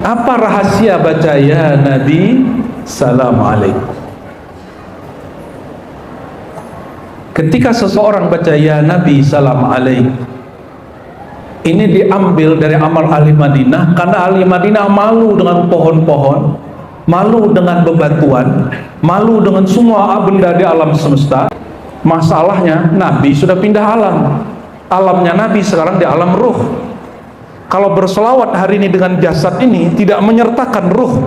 Apa rahasia baca ya Nabi salam alaik? Ketika seseorang baca ya Nabi salam alaik, ini diambil dari amal ahli Madinah, karena ahli Madinah malu dengan pohon-pohon, malu dengan bebatuan, malu dengan semua benda di alam semesta. Masalahnya Nabi sudah pindah alam. Alamnya Nabi sekarang di alam ruh. Kalau berselawat hari ini dengan jasad ini tidak menyertakan ruh,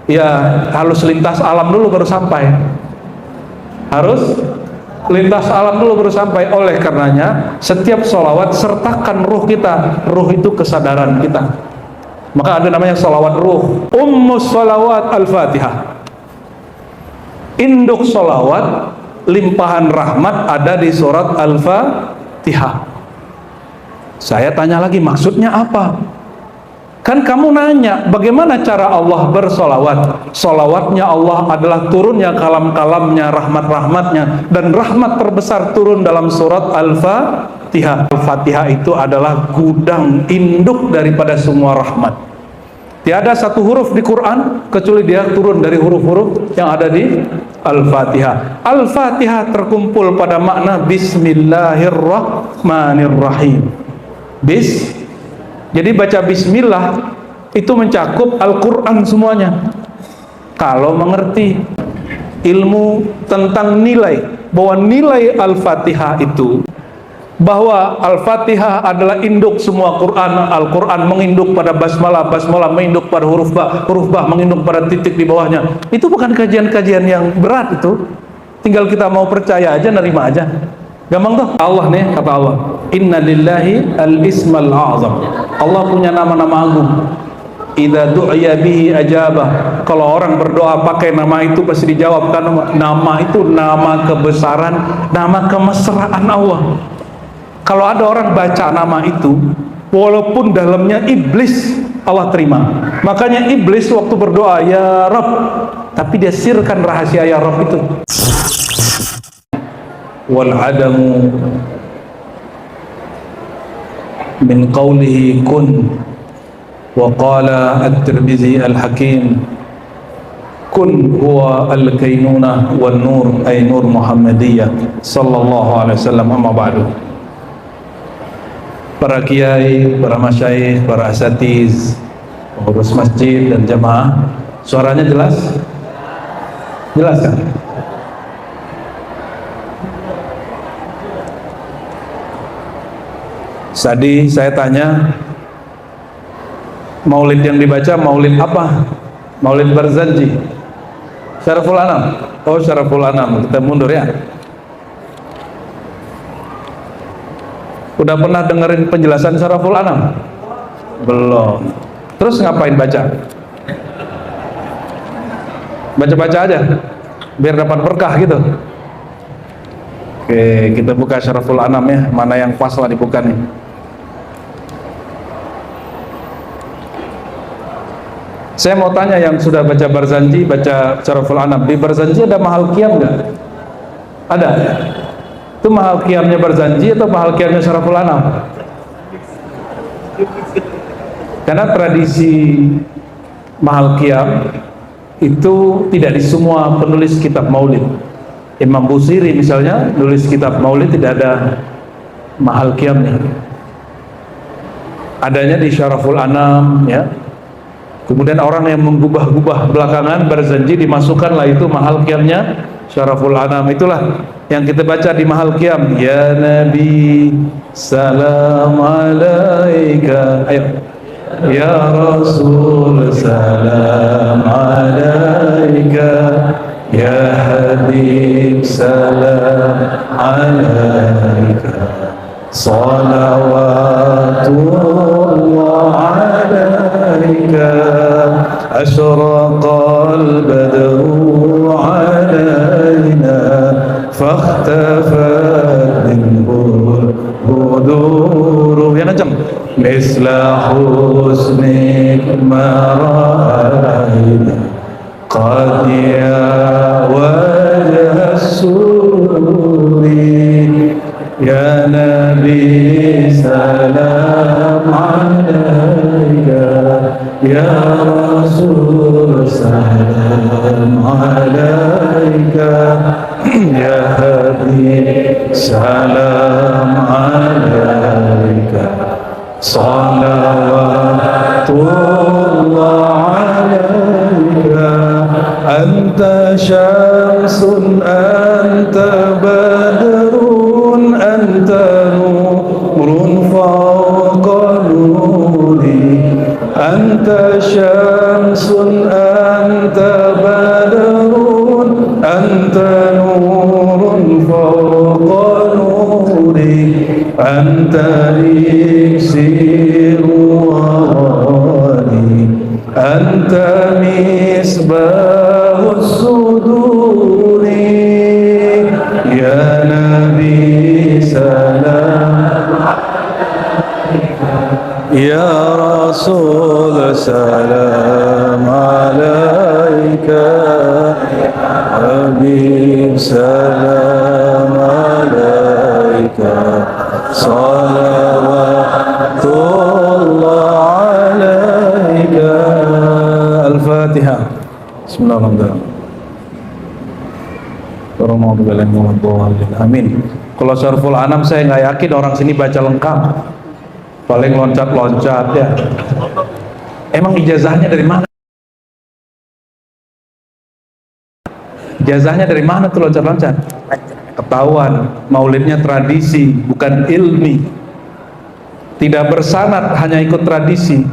ya harus lintas alam dulu baru sampai. Harus lintas alam dulu baru sampai. Oleh karenanya setiap sholawat sertakan ruh kita. Ruh itu kesadaran kita. Maka ada namanya sholawat ruh. Ummus sholawat al-Fatihah. Induk sholawat, limpahan rahmat ada di surat Al-Fatihah. Saya tanya lagi, maksudnya apa? Kan kamu nanya bagaimana cara Allah bersolawat. Solawatnya Allah adalah turunnya kalam-kalamnya, rahmat-rahmatnya, dan rahmat terbesar turun dalam surat Al-Fatihah. Al-Fatihah itu adalah gudang induk daripada semua rahmat. Tiada satu huruf di Quran kecuali dia turun dari huruf-huruf yang ada di Al-Fatihah. Al-Fatihah terkumpul pada makna Bismillahirrahmanirrahim. Jadi baca bismillah itu mencakup Al-Quran semuanya. Kalau mengerti ilmu tentang nilai, bahwa nilai Al-Fatihah itu, bahwa Al-Fatihah adalah induk semua Quran. Al-Quran menginduk pada basmalah, basmalah menginduk pada huruf ba, huruf ba menginduk pada titik di bawahnya. Itu bukan kajian-kajian yang berat itu. Tinggal kita mau percaya aja, nerima aja. Gampang tuh. Allah nih, kata Allah, inna lillahi al-ismal a'zam. Allah punya nama-nama agung. Idza du'ya bihi ajabah. Kalau orang berdoa pakai nama itu pasti dijawab. Karena nama itu nama kebesaran, nama kemesraan Allah. Kalau ada orang baca nama itu, walaupun dalamnya iblis, Allah terima. Makanya iblis waktu berdoa ya Rabb, tapi dia sirkan rahasia ya Rabb itu. Wal adamu min qawlihi kun, wa qala at-Tirmizi al-Hakim kun huwa al-kainunah wan nur, ay nur Muhammadiyah sallallahu alaihi wasallam. Amma ba'du. Para kiai, para masyayikh, para asatiz, pengurus masjid dan jamaah, suaranya jelas? Jelas kan? Tadi saya tanya, maulid yang dibaca maulid apa? Maulid Barzanji, Syaraful Anam. Oh, Syaraful Anam. Kita mundur ya. Udah pernah dengerin penjelasan Syaraful Anam? Belum. Terus ngapain baca? Baca-baca aja biar dapat berkah gitu. Oke, kita buka Syaraful Anam ya. Mana yang pas lah dibuka nih. Saya mau tanya yang sudah baca Barzanji, baca Syaraful Anam. Di Barzanji ada mahal qiyam nggak? Ada? Itu mahal qiyamnya Barzanji atau mahal qiyamnya Syaraful Anam? Karena tradisi mahal qiyam itu tidak di semua penulis kitab maulid. Imam Busiri misalnya nulis kitab maulid tidak ada mahal qiyamnya. Adanya di Syaraful Anam ya. Kemudian orang yang menggubah-gubah belakangan Barzanji dimasukkanlah itu mahal qiyamnya Syaraful Anam. Itulah yang kita baca di mahal qiyam. Ya Nabi salam alaika. Ayo. Ya Rasul salam alaika. Ya Habib salam alaika. Salawatullah alaika. Asyraqal badru alaina. Fakhtafat minhul buduru. Yang kencang. Misla husnik mara'aina. Qad ya wajah sururi. Ya Nabi salam alaika. Ya Rasul salam alaika, Ya Habib salam alaika, salawatullah alaika, anta syamsun anta badrun anta nurun fawqa nuri, anta syamsun anta badrun anta nurun fawqa nuri, anta iksiru wali, anta misbahus suduri, ya Nabi salam, ya Rasul salam alaika, Habib salam alaika, salawatullah alaika. Al-Fatihah. Bismillahirrahmanirrahim. Amin. Kalau Syarful Anam saya nggak yakin orang sini baca lengkap, paling loncat-loncat ya. Emang ijazahnya dari mana? Ijazahnya dari mana tuh loncat-loncat? Ketahuan maulidnya tradisi bukan ilmi, tidak bersanad, hanya ikut tradisi.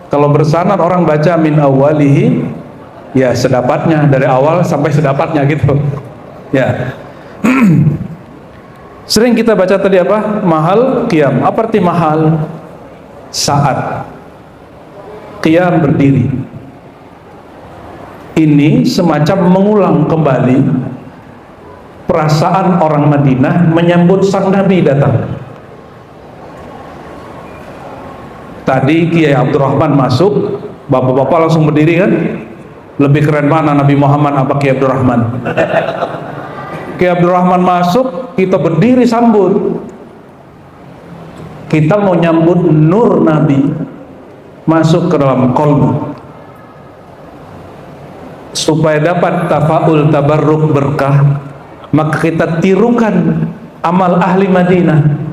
Kalau bersanad orang baca min awalihi, ya sedapatnya, dari awal sampai sedapatnya gitu ya. Sering kita baca tadi apa? Mahal qiyam. Apa arti mahal? Saat. Qiyam berdiri. Ini semacam mengulang kembali perasaan orang Madinah menyambut sang Nabi datang. Tadi Kiai Abdurrahman masuk, bapak-bapak langsung berdiri kan? Lebih keren mana Nabi Muhammad apa Kiai Abdurrahman? Kiai Abdurrahman masuk, kita berdiri sambut. Kita mau nyambut nur Nabi masuk ke dalam kolbu, supaya dapat tafaul tabarruk berkah. Maka kita tirukan amal ahli Madinah.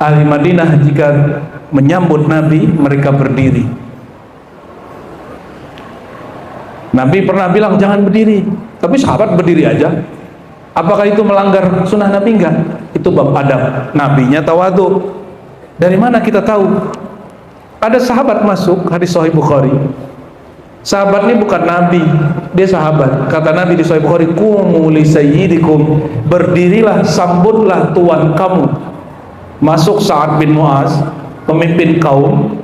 Ahli Madinah jika menyambut Nabi, mereka berdiri. Nabi pernah bilang jangan berdiri, tapi sahabat berdiri aja. Apakah itu melanggar sunnah Nabi? Enggak. Itu bab adab. Nabinya tawadhu. Dari mana kita tahu? Ada sahabat masuk, hadis Sahih Bukhari. Sahabat ini bukan Nabi, dia sahabat. Kata Nabi di Sahih Bukhari, "Qumu li sayyidikum." Berdirilah, sambutlah tuan kamu. Masuk Sa'ad bin Mu'az, pemimpin kaum,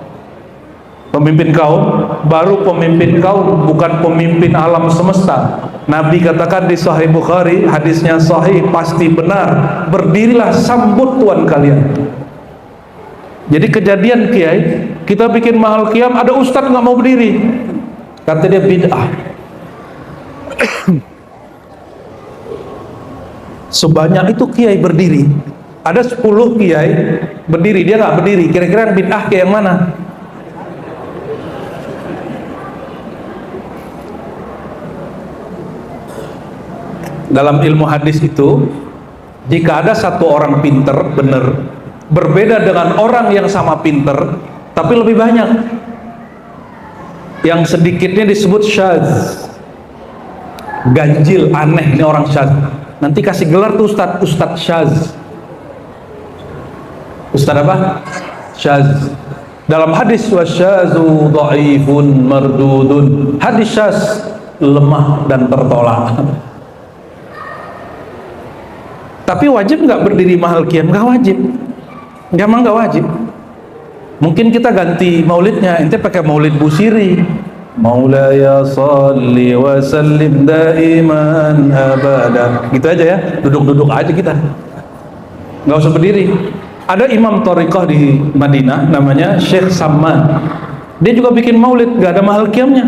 baru pemimpin kaum, bukan pemimpin alam semesta. Nabi katakan di Sahih Bukhari, hadisnya sahih, pasti benar. Berdirilah, sambut tuan kalian. Jadi kejadian Kiai, kita bikin mahal qiyam, ada ustadz nggak mau berdiri. Kata dia bid'ah. Sebanyak itu Kiai berdiri, ada 10 Kiai berdiri, dia nggak berdiri. Kira-kira bid'ah kayak yang mana? Dalam ilmu hadis itu, jika ada satu orang pinter, bener, berbeda dengan orang yang sama pinter tapi lebih banyak, yang sedikitnya disebut syadz, ganjil, aneh, ini orang syadz. Nanti kasih gelar tuh Ustadz syadz. Ustadz apa? Syadz. Dalam hadis wasyadzu dhaifun mardudun, hadis syadz lemah dan tertolak. Tapi wajib nggak berdiri mahal qiyam? Nggak wajib. Emang nggak wajib. Mungkin kita ganti maulidnya, ente pakai maulid Busiri. Maulaya salli wa sallim daiman abada. Gitu aja ya, duduk-duduk aja kita. Nggak usah berdiri. Ada imam thariqah di Madinah namanya Syekh Samman. Dia juga bikin maulid, nggak ada mahal qiyamnya.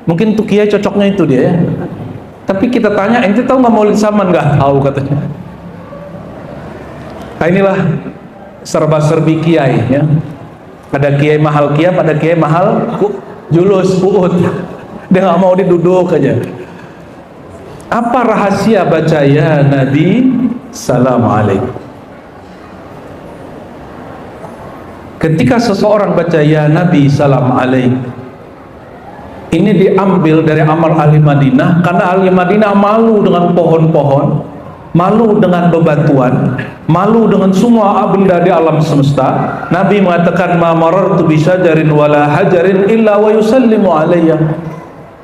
Mungkin tuh kiai cocoknya itu dia ya. Tapi kita tanya, ente tahu nggak maulid Samman? Nggak tahu katanya. Nah inilah serba-serbi kiai ya. Ada kiai mahal qiyam, ada kiai mahal julus Uud. Dia nggak mau diduduk aja. Apa rahasia baca ya Nabi salam alaik? Ketika seseorang baca ya Nabi salam alaik, ini diambil dari amal ahli Madinah, karena ahli Madinah malu dengan pohon-pohon, malu dengan bebatuan, malu dengan semua benda di alam semesta. Nabi mengatakan ma marartu bi syajarin wala hajarin illa wa yusallimu alayya.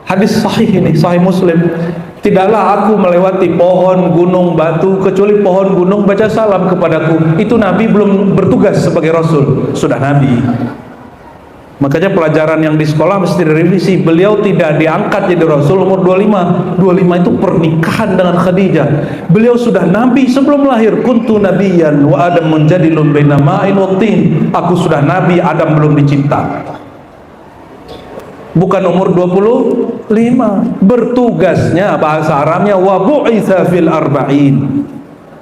Hadis sahih ini, sahih Muslim. Tidaklah aku melewati pohon, gunung, batu, kecuali pohon, gunung baca salam kepadaku. Itu Nabi belum bertugas sebagai Rasul, sudah Nabi. Makanya pelajaran yang di sekolah mesti direvisi. Beliau tidak diangkat jadi Rasul umur 25. 25 itu pernikahan dengan Khadijah. Beliau sudah Nabi sebelum lahir. Kuntu nabiyan wa Adam munjadilun baina ma'in wa tin. Aku sudah Nabi, Adam belum dicipta. Bukan umur 25. Bertugasnya, bahasa Arabnya wa bu'itsa fil arba'in.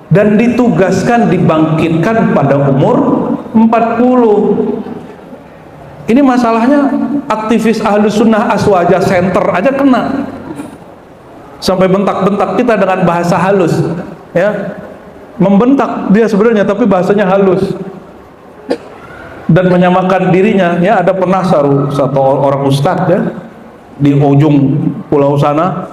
Dan ditugaskan, dibangkitkan pada umur 40. Ini masalahnya aktivis Ahlus Sunnah Aswaja Center aja kena, sampai bentak-bentak kita dengan bahasa halus, ya, membentak dia sebenarnya tapi bahasanya halus, dan menyamakan dirinya. Ya, ada pernah satu orang ustadz ya di ujung pulau sana,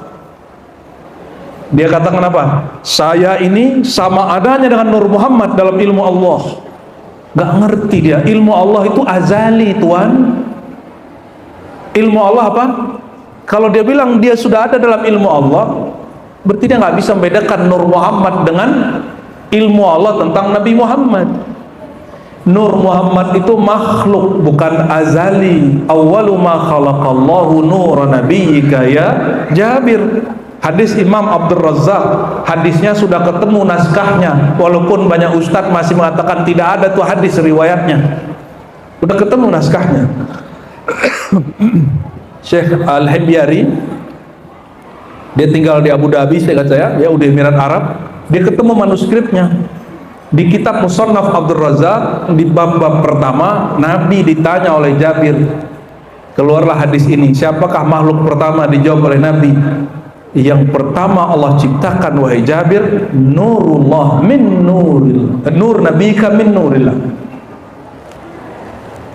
dia katakan apa? Saya ini sama adanya dengan Nur Muhammad dalam ilmu Allah. Gak ngerti dia, ilmu Allah itu azali, Tuan. Ilmu Allah apa? Kalau dia bilang dia sudah ada dalam ilmu Allah, berarti dia gak bisa membedakan Nur Muhammad dengan ilmu Allah tentang Nabi Muhammad. Nur Muhammad itu makhluk, bukan azali. Awwalu ma khalaqallahu nura nabiyyika ya Jabir. Hadis Imam Abdul Razak, hadisnya sudah ketemu naskahnya, walaupun banyak ustadz masih mengatakan tidak ada tuh hadis riwayatnya. Sudah ketemu naskahnya. Syekh Al-Hibyari, dia tinggal di Abu Dhabi, saya ya Uni Emirat Arab. Dia ketemu manuskripnya di kitab Musannaf Abdul Razak, di bab-bab pertama. Nabi ditanya oleh Jabir, keluarlah hadis ini, siapakah makhluk pertama? Dijawab oleh Nabi, yang pertama Allah ciptakan wahai Jabir, nurullah min nuril, nur nabika min nurillah.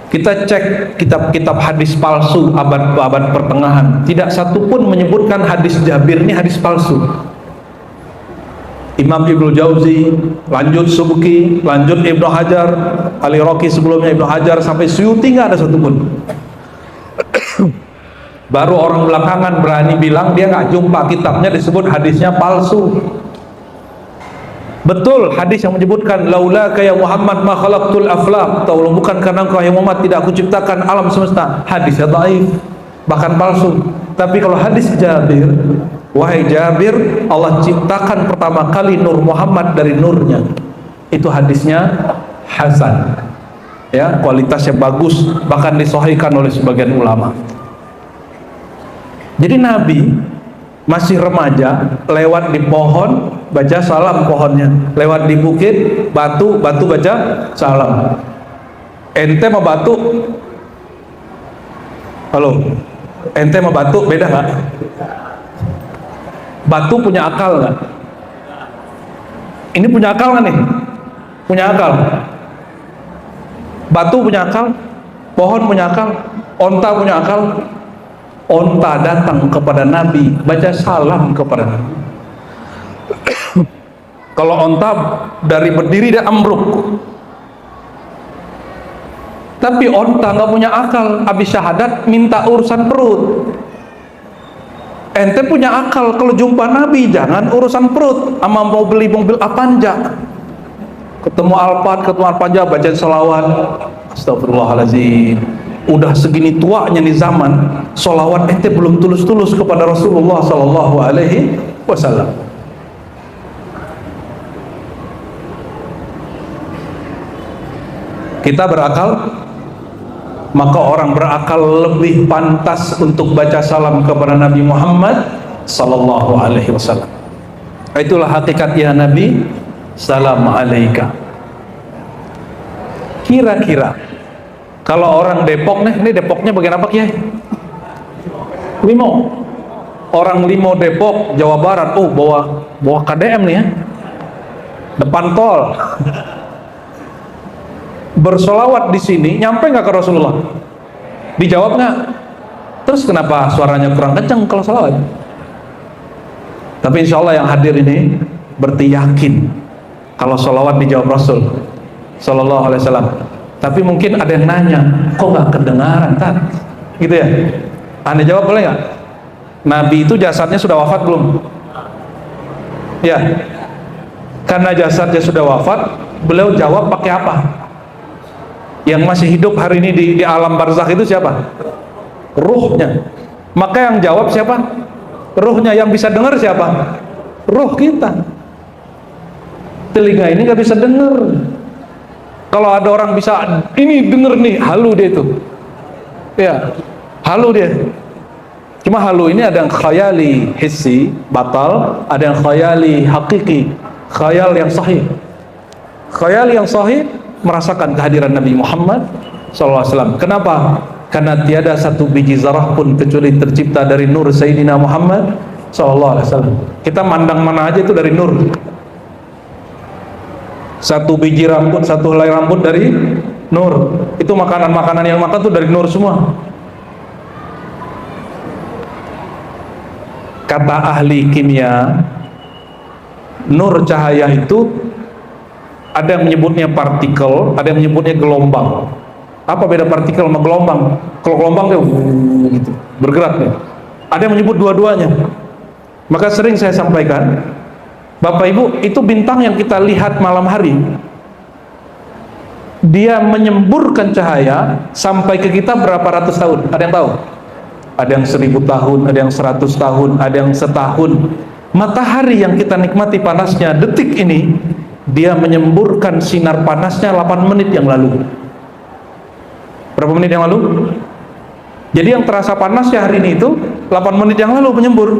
Kita cek kitab-kitab hadis palsu abad pertengahan, tidak satu pun menyebutkan hadis Jabir ini hadis palsu. Imam Ibnu Jauzi, lanjut Subki, lanjut Ibnu Hajar, Ali Roki sebelumnya Ibnu Hajar, sampai Suyuti nggak ada satu pun. Baru orang belakangan berani bilang dia nggak jumpa kitabnya disebut hadisnya palsu. Betul hadis yang menyebutkan laula kaya Muhammad ma khalaqtul aflaq, atau bukan karena engkau yang Muhammad tidak aku ciptakan alam semesta. Hadisnya dhaif, bahkan palsu. Tapi kalau hadis Jabir, wahai Jabir, Allah ciptakan pertama kali Nur Muhammad dari nurnya, itu hadisnya hasan, ya, kualitasnya bagus, bahkan disahihkan oleh sebagian ulama. Jadi Nabi masih remaja, lewat di pohon baca salam pohonnya, lewat di bukit batu baca salam. Ente sama batu, halo, ente sama batu beda nggak? Batu punya akal nggak? Ini punya akal nggak nih? Punya akal. Batu punya akal, pohon punya akal, onta punya akal. Onta datang kepada Nabi, baca salam kepada Nabi. Kalau onta dari berdiri dia ambruk. Tapi onta nggak punya akal, habis syahadat minta urusan perut. Ente punya akal, kalau jumpa Nabi jangan urusan perut, ama mau beli mobil Avanza, ketemu Alphard, ketemu Avanza, baca salawat. Astagfirullahaladzim. Udah segini tuanya di zaman, sholawat ente belum tulus-tulus kepada Rasulullah Sallallahu Alaihi Wasallam. Kita berakal, maka orang berakal lebih pantas untuk baca salam kepada Nabi Muhammad Sallallahu Alaihi Wasallam. Itulah hakikat ya Nabi, salam alaika. Kira-kira kalau orang Depok nih, ini Depoknya bagian apa Kiai? Limo. Orang Limo Depok, Jawa Barat. Oh, bawa KDM nih ya. Depan tol. Bersolawat di sini, nyampe nggak ke Rasulullah? Dijawab nggak? Terus kenapa suaranya kurang kencang kalau solawat? Tapi insya Allah yang hadir ini berarti yakin kalau solawat dijawab Rasul Sallallahu Alaihi Wasallam. Tapi mungkin ada yang nanya, kok nggak kedengaran kan? Gitu ya? Anda jawab boleh nggak? Nabi itu jasadnya sudah wafat belum? Ya, karena jasadnya sudah wafat, beliau jawab pakai apa? Yang masih hidup hari ini di alam barzakh itu siapa? Ruhnya. Maka yang jawab siapa? Ruhnya. Yang bisa dengar siapa? Ruh kita. Telinga ini nggak bisa dengar. Kalau ada orang bisa ini denger nih, halu dia itu. Ya, halu dia. Cuma halu ini ada yang khayali hissi, batal, ada yang khayali hakiki, khayal yang sahih. Khayal yang sahih merasakan kehadiran Nabi Muhammad SAW. Kenapa? Karena tiada satu biji zarah pun kecuali tercipta dari nur Sayyidina Muhammad SAW. Kita mandang mana aja itu dari nur. Satu biji rambut, satu helai rambut dari nur. Itu makanan-makanan yang makan tuh dari nur semua. Kata ahli kimia, nur cahaya itu ada yang menyebutnya partikel, ada yang menyebutnya gelombang. Apa beda partikel sama gelombang? Kalau gelombang dia gitu, bergerak ya. Ada yang menyebut dua-duanya. Maka sering saya sampaikan, Bapak Ibu, itu bintang yang kita lihat malam hari, dia menyemburkan cahaya sampai ke kita berapa ratus tahun? Ada yang tahu? Ada yang 1000 tahun, ada yang 100 tahun, ada yang setahun. Matahari yang kita nikmati panasnya detik ini, dia menyemburkan sinar panasnya 8 menit yang lalu. Berapa menit yang lalu? Jadi yang terasa panasnya hari ini itu 8 menit yang lalu menyembur.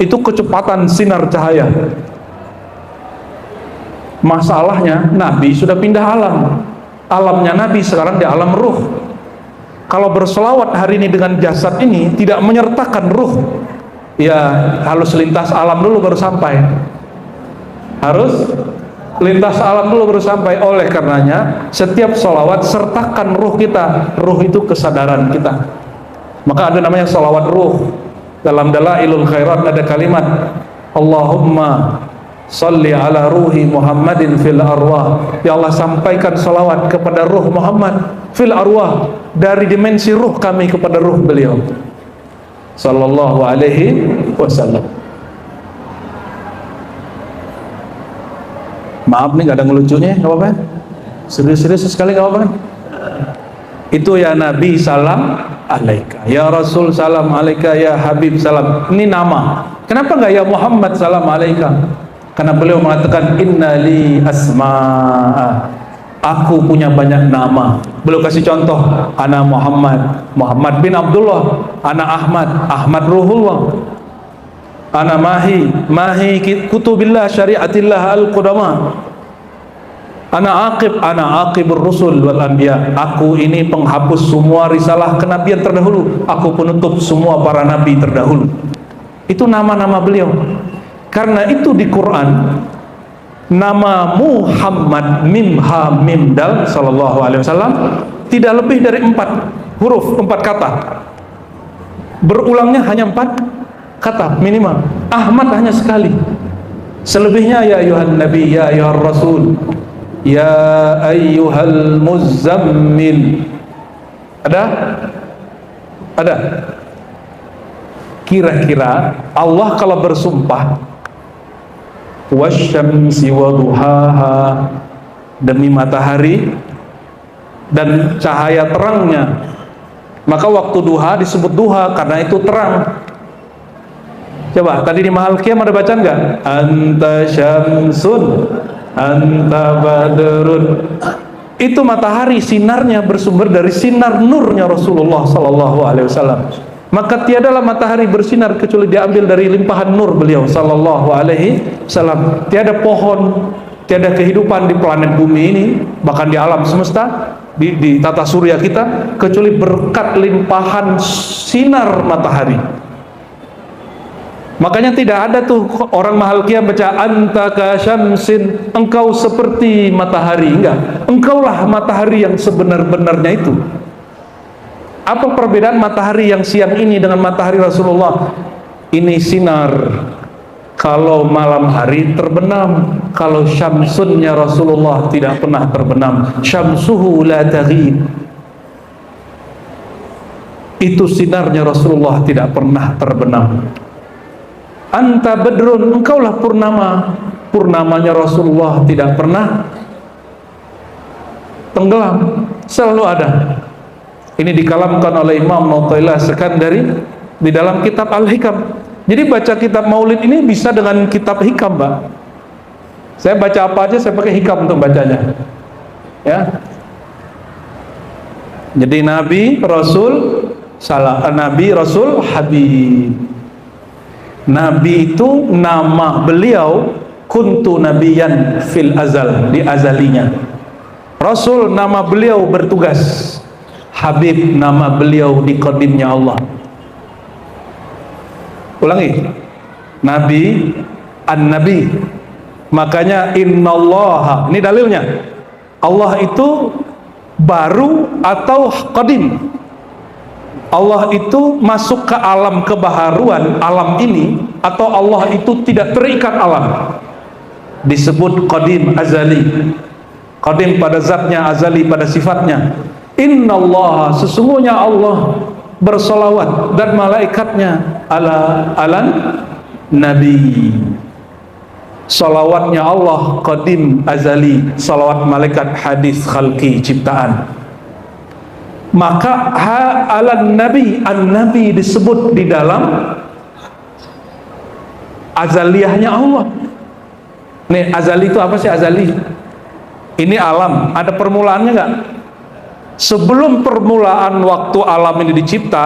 Itu kecepatan sinar cahaya. Masalahnya Nabi sudah pindah alam. Alamnya Nabi sekarang di alam ruh. Kalau berselawat hari ini dengan jasad ini tidak menyertakan ruh, ya harus lintas alam dulu baru sampai. Harus lintas alam dulu baru sampai. Oleh karenanya setiap selawat sertakan ruh kita. Ruh itu kesadaran kita. Maka ada namanya selawat ruh. Dalam Dalailul Khairat ada kalimat Allahumma salli ala ruhi Muhammadin fil arwah. Ya Allah, sampaikan salawat kepada ruh Muhammad fil arwah, dari dimensi ruh kami kepada ruh beliau sallallahu alaihi wasallam. Maaf nih gak ada ngelucunya, gak apa-apa. Serius-serius sekali gak apa-apa. Itu ya Nabi salam alaika, ya Rasul salam alaika, ya Habib salam. Ini nama. Kenapa nggak ya Muhammad salam alaika? Karena beliau mengatakan innali asma'a, aku punya banyak nama. Beliau kasih contoh, ana Muhammad, Muhammad bin Abdullah, ana Ahmad, Ahmad Ruhullah, ana Mahi, Mahi kutubillah syariatillah al-qudama, ana aqibur rusul wal anbiya, aku ini penghapus semua risalah kenabian terdahulu, aku penutup semua para nabi terdahulu. Itu nama-nama beliau. Karena itu di Quran nama Muhammad mim ha mim dal sallallahu alaihi wasallam tidak lebih dari 4 huruf, 4 kata. Berulangnya hanya 4 kata minimal. Ahmad hanya sekali. Selebihnya ya ayuhan nabi, ya ayuhan rasul, ya ayyuhal muzammil. Ada? Ada? Kira-kira Allah kalau bersumpah wasyamsi waduhaha, demi matahari dan cahaya terangnya, maka waktu duha disebut duha karena itu terang. Coba tadi di mahal qiyam ada bacaan nggak? Anta syamsun anta badrun. Itu matahari sinarnya bersumber dari sinar nurnya Rasulullah sallallahu alaihi wasallam. Maka tiadalah matahari bersinar kecuali diambil dari limpahan nur beliau sallallahu alaihi wasallam. Tiada pohon, tiada kehidupan di planet bumi ini, bahkan di alam semesta di tata surya kita kecuali berkat limpahan sinar matahari. Makanya tidak ada tuh orang Mahalkiyah baca anta ka syamsin, engkau seperti matahari. Enggak, engkaulah matahari yang sebenar-benarnya itu. Apa perbedaan matahari yang siang ini dengan matahari Rasulullah? Ini sinar, kalau malam hari terbenam. Kalau syamsunnya Rasulullah tidak pernah terbenam. Syamsuhu la taghib. Itu sinarnya Rasulullah tidak pernah terbenam. Anta badrun, engkaulah purnama. Purnamanya Rasulullah tidak pernah tenggelam, selalu ada. Ini dikalamkan oleh Imam Mu'taillah Sekandari di dalam kitab Al-Hikam. Jadi baca kitab Maulid ini bisa dengan kitab hikam, Pak. Saya baca apa aja saya pakai hikam untuk bacanya. Ya. Jadi Nabi, Rasul, Nabi, Rasul, Habib. Nabi itu nama beliau kuntu nabiyan fil azal, di azalinya. Rasul nama beliau bertugas. Habib nama beliau di qadimnya Allah. Ulangi. Nabi, an-nabi. Makanya innallaha, ini dalilnya. Allah itu baru atau qadim. Allah itu masuk ke alam kebaharuan alam ini, atau Allah itu tidak terikat alam, disebut qadim, azali. Qadim pada zatnya, azali pada sifatnya. Innallaha, sesungguhnya Allah bersolawat dan malaikatnya alan nabi. Salawatnya Allah qadim, azali. Salawat malaikat hadis khalqi, ciptaan. Maka alan nabi, an-nabi disebut di dalam azaliyahnya Allah. Nih, azali itu apa sih azali? Ini alam, ada permulaannya nggak? Sebelum permulaan waktu alam ini dicipta,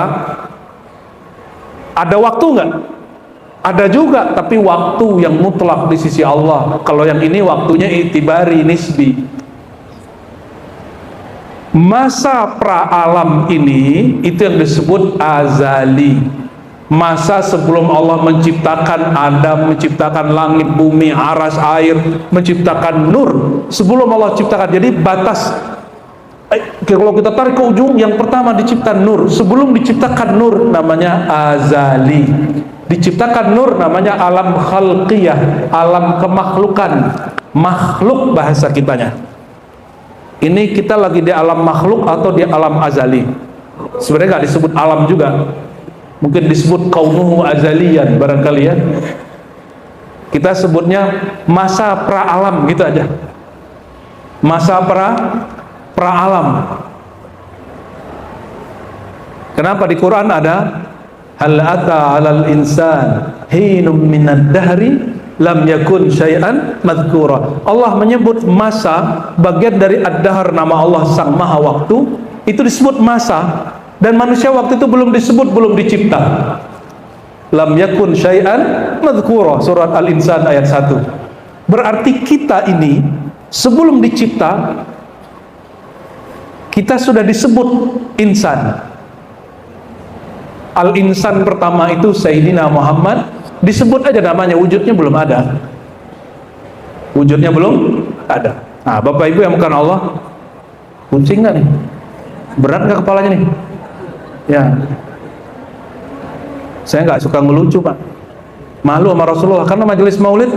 ada waktu nggak? Ada juga, tapi waktu yang mutlak di sisi Allah. Kalau yang ini waktunya itibari, nisbi. Masa pra-alam ini itu yang disebut azali. Masa sebelum Allah menciptakan Adam, menciptakan langit, bumi, aras, air, menciptakan nur. Sebelum Allah ciptakan, jadi batas. Kalau kita tarik ke ujung, yang pertama diciptakan nur. Sebelum diciptakan nur namanya azali. Diciptakan nur namanya alam khalqiyah, alam kemakhlukan. Makhluk bahasa kitanya. Ini kita lagi di alam makhluk atau di alam azali? Sebenarnya nggak disebut alam juga, mungkin disebut kaunuhu azaliyan barangkali ya. Kita sebutnya masa pra-alam gitu aja. Masa pra-alam. Kenapa di Quran ada hal ata 'alal insan hinum minad dahri lam yakun syai'an madhkura. Allah menyebut masa, bagian dari ad-dahr, nama Allah sang maha waktu, itu disebut masa, dan manusia waktu itu belum disebut, belum dicipta. Lam yakun syai'an madhkura, surat Al-Insan ayat 1. Berarti kita ini sebelum dicipta kita sudah disebut insan. Al-Insan pertama itu Sayyidina Muhammad, disebut aja namanya, wujudnya belum ada. Wujudnya belum ada. Nah, Bapak Ibu yang bukan Allah, pusing nggak nih? Berat nggak kepalanya nih? Ya. Saya nggak suka ngelucu, Pak. Malu sama Rasulullah, karena majelis maulid,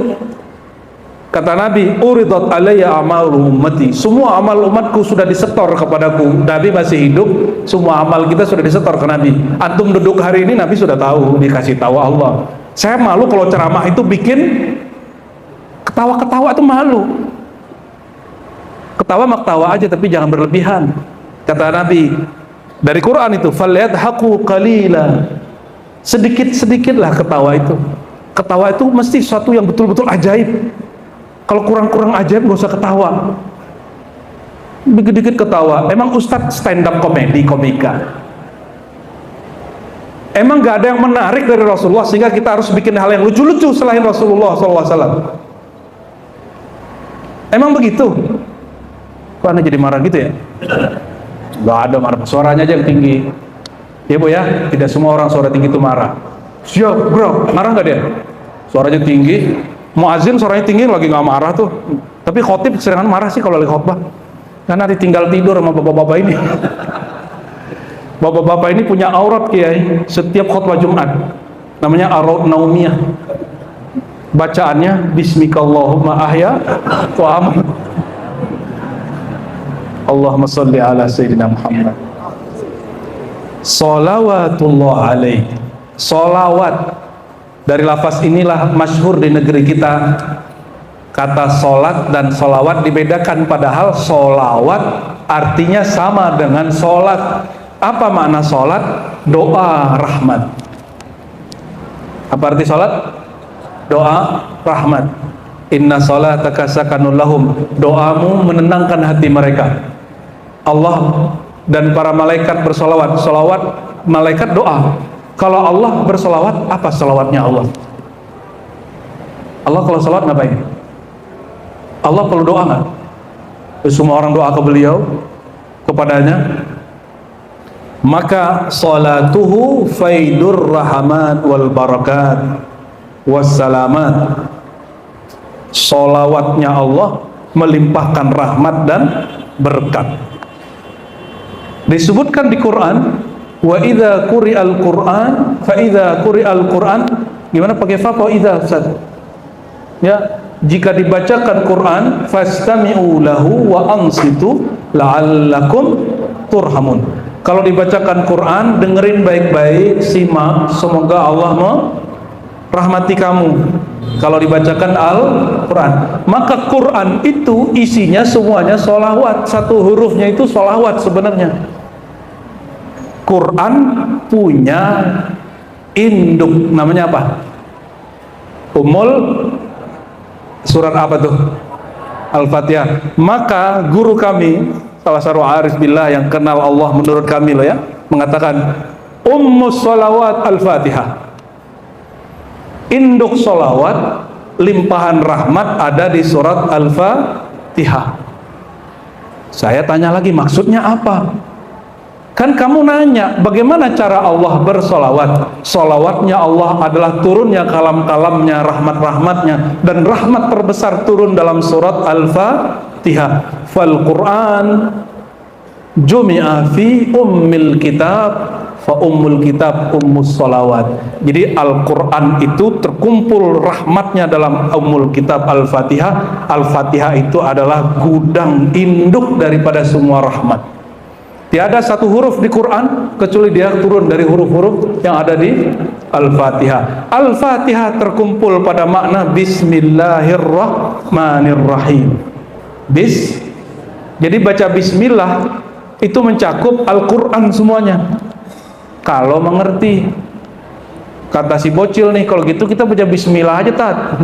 kata Nabi, uridat alayya amalu ummati. Semua amal umatku sudah disetor kepadaku. Nabi masih hidup, semua amal kita sudah disetor ke Nabi. Antum duduk hari ini, Nabi sudah tahu, dikasih tahu Allah. Saya malu kalau ceramah itu bikin ketawa-ketawa, itu malu. Ketawa mah ketawa aja, tapi jangan berlebihan. Kata Nabi dari Quran itu, falyadhaku qalila. Sedikit-sedikitlah ketawa itu. Ketawa itu mesti sesuatu yang betul-betul ajaib. Kalau kurang-kurang ajaib gak usah ketawa. Dikit-dikit ketawa. Emang Ustadz stand up komedi, komika? Emang gak ada yang menarik dari Rasulullah sehingga kita harus bikin hal yang lucu-lucu selain Rasulullah SAW? Emang begitu? Kok Anda jadi marah gitu ya? Gak ada marah, suaranya aja yang tinggi. Ya Bu ya, tidak semua orang suara tinggi itu marah. Siap, bro, marah nggak dia? Suaranya tinggi, muazin suaranya tinggi lagi nggak marah tuh. Tapi khotib seringan marah sih kalau lagi khotbah. Karena ditinggal tidur sama bapak-bapak ini. Bapak-bapak ini punya aurat kiai setiap khotbah Jumat. Namanya aurat naumiyah. Bacaannya Bismikallahumma ahya wa aman. Allahumma salli ala Sayyidina Muhammad. Salawatullah alaih. Salawat, dari lafaz inilah masyhur di negeri kita. Kata solat dan solawat dibedakan, padahal solawat artinya sama dengan solat. Apa makna solat? Doa rahmat. Apa arti solat? Doa rahmat. Inna solataka sakanun lahum. Doamu menenangkan hati mereka. Allah dan para malaikat bersolawat. Solawat malaikat doa. Kalau Allah bersolawat, apa solawatnya Allah? Allah kalau solawat ngapain? Allah perlu doa nggak? Semua orang doa ke beliau, kepadanya. Maka salatuhu faidur rahmat wal barakat wassalamat. Solawatnya Allah melimpahkan rahmat dan berkat. Disebutkan di Quran, wa idza quri'al Qur'an fa idza quri'al Qur'an, gimana pakai fa atau idza Ustaz? Ya, jika dibacakan Quran fastami'u lahu wa ansitu la'allakum turhamun. Kalau dibacakan Quran, dengerin baik-baik, simak, semoga Allah merahmati kamu. Kalau dibacakan Al-Quran, maka Quran itu isinya semuanya sholawat. Satu hurufnya itu sholawat sebenarnya. Quran punya induk, namanya apa? Surat apa tuh? Al-Fatihah. Maka guru kami, salah satu arif billah yang kenal Allah menurut kami loh ya, mengatakan ummus sholawat Al-Fatihah. Induk sholawat, limpahan rahmat ada di surat Al-Fatihah. Saya tanya lagi, maksudnya apa? Kan kamu nanya, bagaimana cara Allah bersolawat? Solawatnya Allah adalah turunnya kalam-kalamnya, rahmat-rahmatnya, dan rahmat terbesar turun dalam surat Al-Fatihah. Fal Quran jumi'a fi ummil kitab, fa ummul kitab ummus solawat. Jadi Al-Quran itu terkumpul rahmatnya dalam ummul kitab Al-Fatihah. Al-Fatihah itu adalah gudang induk daripada semua rahmat. Tiada satu huruf di Quran kecuali dia turun dari huruf-huruf yang ada di Al-Fatihah. Al-Fatihah terkumpul pada makna Bismillahirrahmanirrahim. Jadi baca Bismillah itu mencakup Al-Quran semuanya. Kalau mengerti, kata si bocil nih, kalau gitu kita baca Bismillah aja Tat.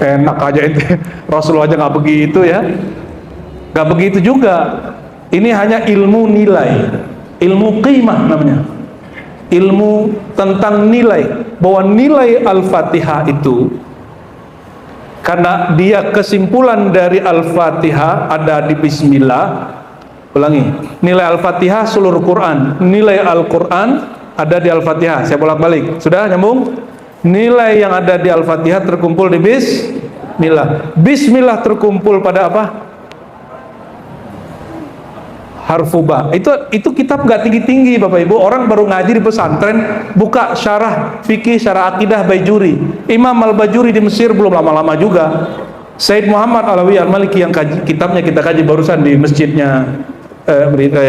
Enak aja itu. Rasulullah aja nggak begitu ya. Gak begitu juga. Ini hanya ilmu nilai, ilmu qimah namanya, ilmu tentang nilai, bahwa nilai Al-Fatihah itu, karena dia kesimpulan dari Al-Fatihah ada di Bismillah. Ulangi, nilai Al-Fatihah seluruh Quran, nilai Al-Quran ada di Al-Fatihah. Saya bolak-balik, sudah nyambung? Nilai yang ada di Al-Fatihah terkumpul di Bismillah. Bismillah terkumpul pada apa? Harfuba. Itu kitab gak tinggi-tinggi Bapak Ibu. Orang baru ngaji di pesantren buka syarah fikih, syarah akidah Bajuri. Imam Al-Bajuri di Mesir belum lama-lama juga. Said Muhammad Alawi Al-Maliki yang kitabnya kita kaji barusan di masjidnya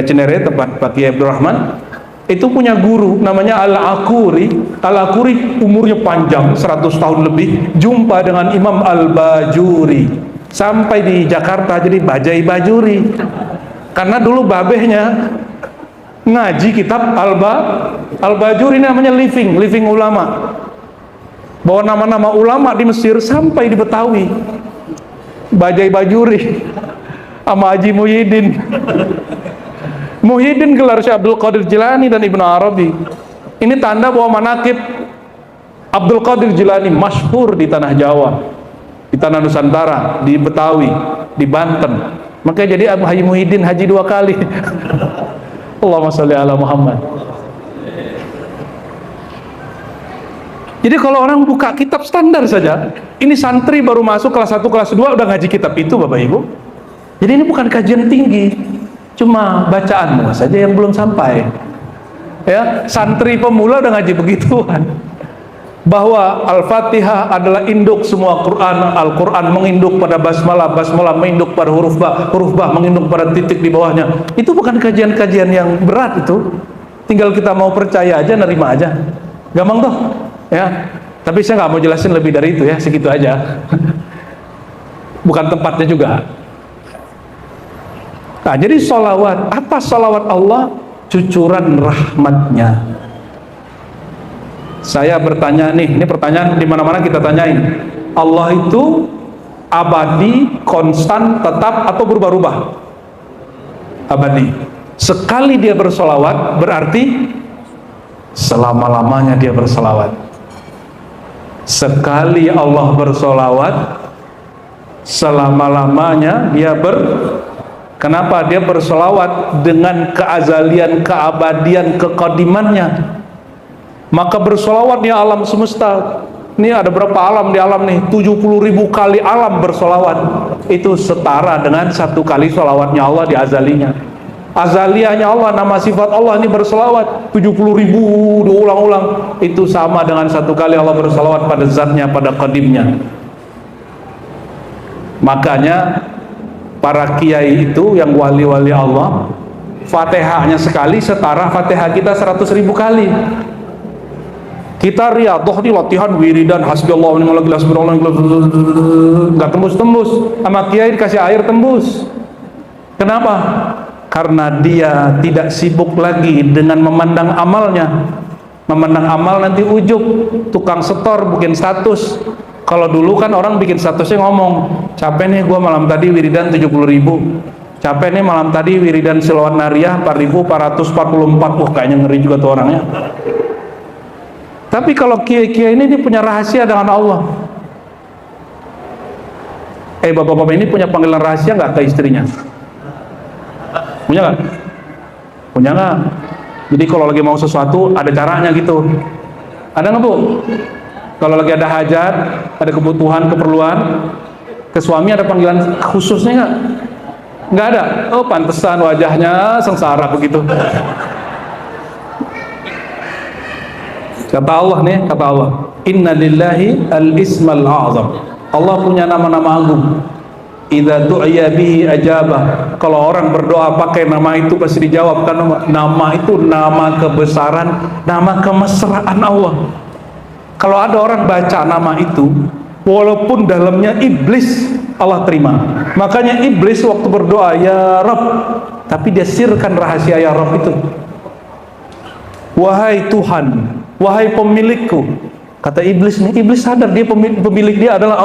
Cinere, tempat Pak Kiai Abdul Rahman. Itu punya guru namanya Al-Akuri. Al-Akuri umurnya panjang 100 tahun lebih, jumpa dengan Imam Al-Bajuri sampai di Jakarta jadi Bajai Bajuri. Karena dulu babehnya ngaji kitab Al-Bajuri, namanya living ulama. Bawa nama-nama ulama di Mesir sampai di Betawi. Bajai Bajuri sama Haji Muhyiddin. Muhyiddin gelar Syekh Abdul Qadir Jilani dan Ibnu Arabi. Ini tanda bahwa manaqib Abdul Qadir Jilani masyhur di tanah Jawa. di Tanah Nusantara, di Betawi, di Banten. Makanya jadi Abu Haji Muhyiddin haji 2 kali. Allahumma sholli ala Muhammad. Jadi kalau orang buka kitab standar saja, ini santri baru masuk kelas 1, kelas 2 udah ngaji kitab itu, Bapak Ibu. Jadi ini bukan kajian tinggi, cuma bacaanmu saja yang belum sampai. Ya, santri pemula udah ngaji begituan. Bahwa Al-Fatihah adalah induk semua Quran, Al-Quran menginduk pada basmalah, basmalah menginduk pada huruf ba menginduk pada titik di bawahnya. Itu bukan kajian-kajian yang berat itu. Tinggal kita mau percaya aja, nerima aja. Gampang toh? Ya. Tapi saya nggak mau jelasin lebih dari itu ya, segitu aja. Bukan tempatnya juga. Nah, jadi sholawat, apa sholawat Allah? Cucuran rahmatnya. Saya bertanya nih, ini pertanyaan di mana-mana kita tanyain. Allah itu abadi, konstan, tetap atau berubah-ubah? Abadi. Sekali dia bersolawat berarti selama-lamanya dia bersolawat. Sekali Allah bersolawat, selama-lamanya dia Kenapa dia bersolawat? Dengan keazalian, keabadian, kekodimannya. Maka bersolawat ya alam semesta. Ini ada berapa alam di alam nih? 70.000 kali alam bersolawat. Itu setara dengan 1 kali solawatnya Allah di azalinya. Azaliyahnya Allah, nama sifat Allah ini bersolawat 70.000 diulang-ulang. Itu sama dengan 1 kali Allah bersolawat pada zatnya, pada qadimnya. Makanya para kiai itu yang wali-wali Allah, Fatihahnya sekali setara Fatihah kita 100.000 kali. Kita riyadhah di latihan wiridan hasbiyallahu wa ni'mal wakil, hasbunallahu wa ni'mal wakil, nggak tembus-tembus. Sama kiai dikasih air tembus. Kenapa? Karena dia tidak sibuk lagi dengan memandang amalnya. Memandang amal nanti ujub, tukang setor bikin status. Kalau dulu kan orang bikin statusnya ngomong, capek nih gua malam tadi wiridan 70.000, capek nih malam tadi wiridan selawat nariyah 4.444. Wah, kayaknya ngeri juga tuh orangnya. Tapi kalau kiai-kiai ini dia punya rahasia dengan Allah. Bapak-bapak ini punya panggilan rahasia nggak ke istrinya? Punya nggak? Punya nggak? Jadi kalau lagi mau sesuatu ada caranya gitu. Ada nggak, Bu? Kalau lagi ada hajat, ada kebutuhan, keperluan, ke suami ada panggilan khususnya nggak? Nggak ada. Oh, pantesan wajahnya sengsara begitu. Kata Allah nih, kata Allah, Inna lillahi al-ismal a'zam. Allah punya nama-nama agung. Idza du'iya bihi ajabah. Kalau orang berdoa pakai nama itu pasti dijawab. Karena nama itu nama kebesaran, nama kemesraan Allah. Kalau ada orang baca nama itu, walaupun dalamnya iblis, Allah terima. Makanya iblis waktu berdoa, ya Rabb, tapi dia sirkan rahasia ya Rabb itu. Wahai Tuhan, wahai pemilikku. Kata iblis nih, iblis sadar dia pemilik dia adalah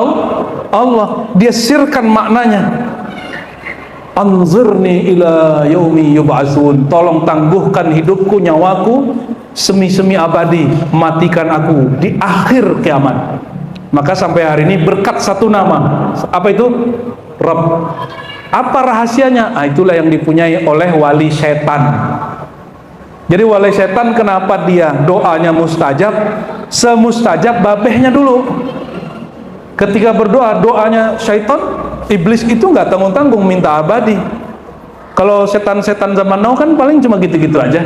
Allah. Dia sirkan maknanya. Anzirni ila yaumi yub'atsun. Tolong tangguhkan hidupku, nyawaku semi-semi abadi, matikan aku di akhir kiamat. Maka sampai hari ini berkat satu nama. Apa itu? Rabb. Apa rahasianya? Itulah yang dipunyai oleh wali setan. Jadi wali setan kenapa dia doanya mustajab? Semustajab babehnya dulu. Ketika berdoa, doanya syaitan, iblis itu nggak tanggung-tanggung minta abadi. Kalau setan-setan zaman now kan paling cuma gitu-gitu aja.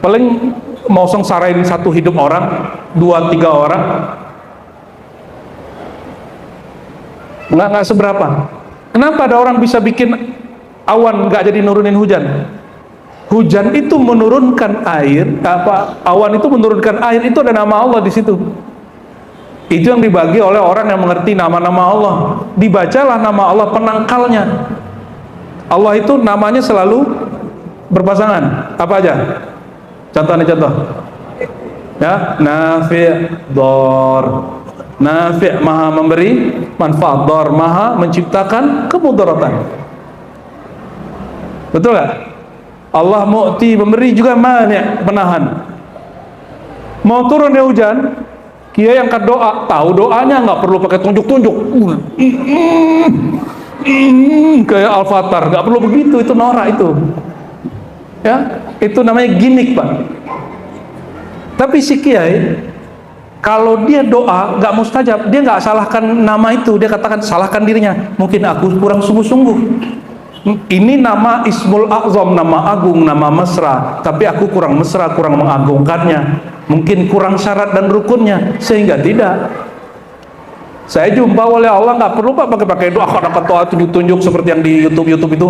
Paling mau sengsarain satu hidup orang, 2-3 orang, nggak seberapa. Kenapa ada orang bisa bikin awan nggak jadi nurunin hujan? Hujan itu menurunkan air, awan itu menurunkan air, itu ada nama Allah di situ. Itu yang dibagi oleh orang yang mengerti nama-nama Allah. Dibacalah nama Allah penangkalnya. Allah itu namanya selalu berpasangan. Apa aja? Contoh. Ya, Nafi', Dhar. Nafi' maha memberi manfaat, Dhar maha menciptakan kemudaratan. Betul gak? Allah Mu'ti, memberi juga Mani', menahan. Mau turun ya hujan, Kiai yang doa, tahu doanya, nggak perlu pakai tunjuk-tunjuk. Kayak Al-Fatihah, nggak perlu begitu, itu norak itu. Ya, itu namanya gimmick, Pak. Tapi si kiai, kalau dia doa nggak mustajab, dia nggak salahkan nama itu, dia katakan salahkan dirinya. Mungkin aku kurang sungguh-sungguh. Ini nama Ismul A'zam, nama agung, nama mesra, tapi aku kurang mesra, kurang mengagungkannya. Mungkin kurang syarat dan rukunnya, sehingga tidak. Saya jumpa oleh Allah nggak perlu Pak pakai doa, dapat doa tunjuk-tunjuk seperti yang di YouTube itu.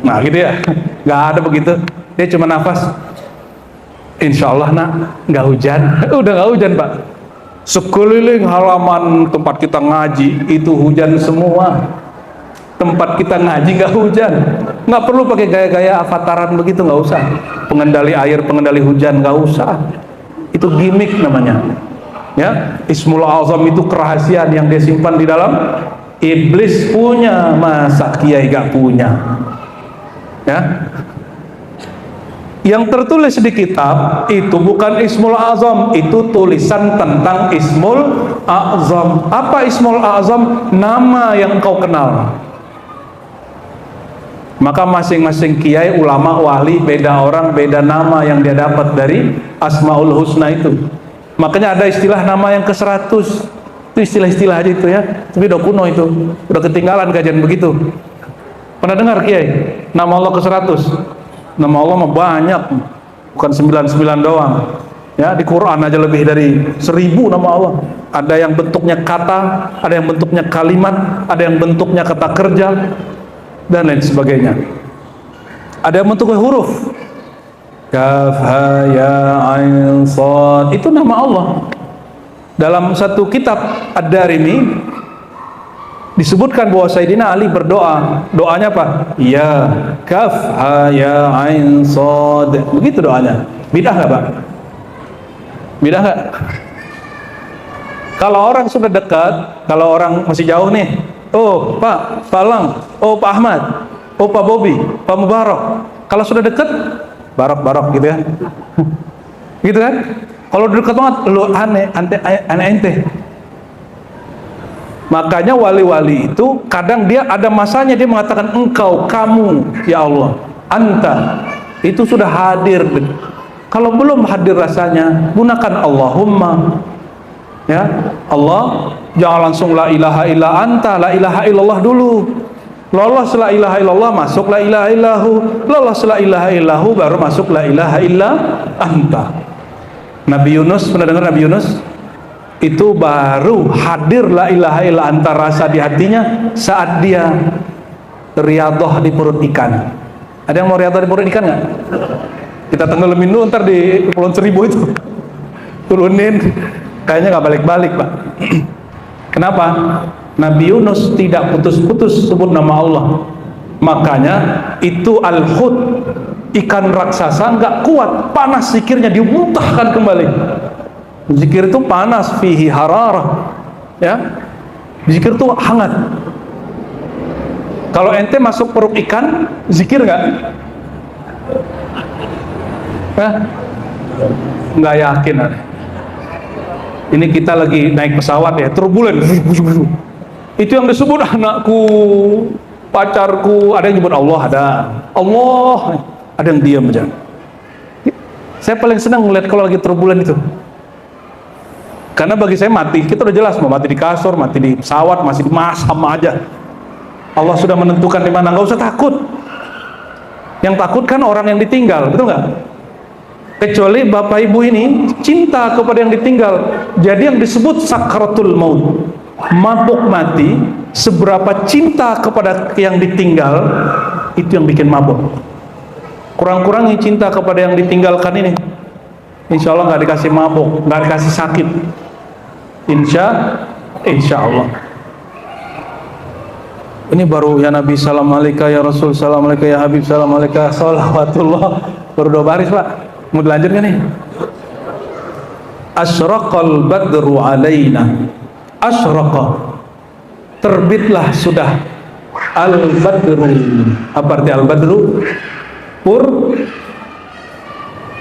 Nah gitu ya, nggak ada begitu. Dia cuma nafas. Insya Allah nak nggak hujan. Udah nggak hujan Pak. Sekeliling halaman tempat kita ngaji itu hujan semua. Tempat kita ngaji nggak hujan. Nggak perlu pakai gaya-gaya avataran begitu, nggak usah. Pengendali air, pengendali hujan, nggak usah. Itu gimmick namanya. Ya, Ismul Azam itu kerahasiaan yang dia simpan di dalam. Iblis punya, masa kiai gak punya? Ya, yang tertulis di kitab itu bukan Ismul Azam, itu tulisan tentang Ismul Azam. Apa Ismul Azam? Nama yang kau kenal. Maka masing-masing kiai, ulama, wali, beda orang, beda nama yang dia dapat dari Asmaul Husna itu. Makanya ada istilah nama yang ke-100. Itu istilah-istilah aja itu ya. Tapi udah kuno itu, udah ketinggalan kajian begitu. Pernah dengar kiai? Nama Allah ke-100. Nama Allah mah banyak, bukan 99 doang. Ya, di Quran aja lebih dari 1000 nama Allah. Ada yang bentuknya kata, ada yang bentuknya kalimat, ada yang bentuknya kata kerja, dan lain sebagainya. Ada yang bentuknya huruf. Kaf, ha, ya, ain, shad. Itu nama Allah. Dalam satu kitab Ad-Darimi disebutkan bahwa Sayyidina Ali berdoa. Doanya apa? Ya, kaf, ha, ya, ain, shad. Begitu doanya. Bidah nggak Pak? Bidah nggak? Kalau orang sudah dekat, kalau orang masih jauh nih, oh Pak Lang, oh Pak Ahmad, oh Pak Bobi, Pak Mubarak. Kalau sudah dekat, barok-barok gitu ya. Gitu kan? Kalau dekat banget, lu aneh ente. Makanya wali-wali itu kadang dia ada masanya dia mengatakan engkau, kamu, ya Allah, anta. Itu sudah hadir. Kalau belum hadir rasanya, gunakan Allahumma. Ya, Allah, jangan langsung la ilaha illa anta, la ilaha illallah dulu. Lolos la ilaha illallah, masuk la ilaha illahu. Lolos la ilaha illahu, baru masuk la ilaha illa anta. Nabi Yunus, pernah dengar Nabi Yunus? Itu baru hadir la ilaha illa anta rasa di hatinya saat dia riyadhah di perut ikan. Ada yang mau riyadhah di perut ikan nggak? Kita tenggelamin dulu ntar di Kepulauan Seribu itu. Turunin, kayaknya nggak balik-balik Pak. Kenapa? Nabi Yunus tidak putus-putus sebut nama Allah. Makanya itu al-hud, ikan raksasa nggak kuat, panas zikirnya, dimuntahkan kembali. Zikir itu panas, fihi hararah, ya. Zikir itu hangat. Kalau ente masuk perut ikan, zikir nggak? Nggak yakin. Ini kita lagi naik pesawat ya, turbulen. Itu yang disebut anakku, pacarku. Ada yang nyebut Allah, ada yang diam aja. Saya paling senang melihat kalau lagi turbulen itu, karena bagi saya mati, kita udah jelas mau mati di kasur, mati di pesawat, masih di mas, sama aja. Allah sudah menentukan di mana, nggak usah takut. Yang takut kan orang yang ditinggal, betul nggak? Kecuali bapak ibu ini cinta kepada yang ditinggal. Jadi yang disebut sakratul maut, mabuk mati, seberapa cinta kepada yang ditinggal, itu yang bikin mabuk. Kurang-kurangi cinta kepada yang ditinggalkan ini, insya Allah nggak dikasih mabuk, nggak dikasih sakit. Insya Allah. Ini baru ya Nabi salam alaika, ya Rasul salam alaika, ya Habib salam alaika, salawatullah. Baru 2 baris Pak. Mau dilanjutkan nih? Asyraqal badru alaina. Asyraqa, terbitlah sudah al-badru. Apa arti al-badru?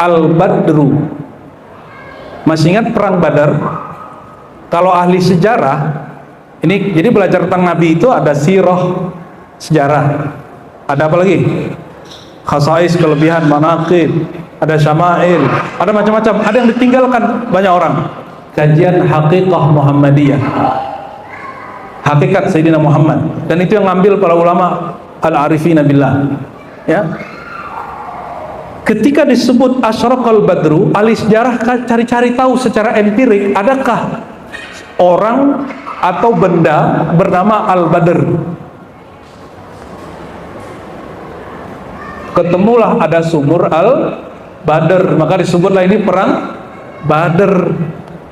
Al-badru Masih ingat perang Badar? Kalau ahli sejarah, ini jadi belajar tentang Nabi itu ada sirah, sejarah. Ada apa lagi? Khasais, kelebihan, manaqib, ada syama'il, ada macam-macam. Ada yang ditinggalkan banyak orang. Kajian haqiqah Muhammadiyah, hakikat Sayyidina Muhammad, dan itu yang ngambil para ulama al-arifina billah. Ya. Ketika disebut asyraqal badru, ahli sejarah cari-cari tahu secara empirik, adakah orang atau benda bernama Al-Badr. Ketemulah ada sumur Al-Badr, maka disebutlah ini perang Badr,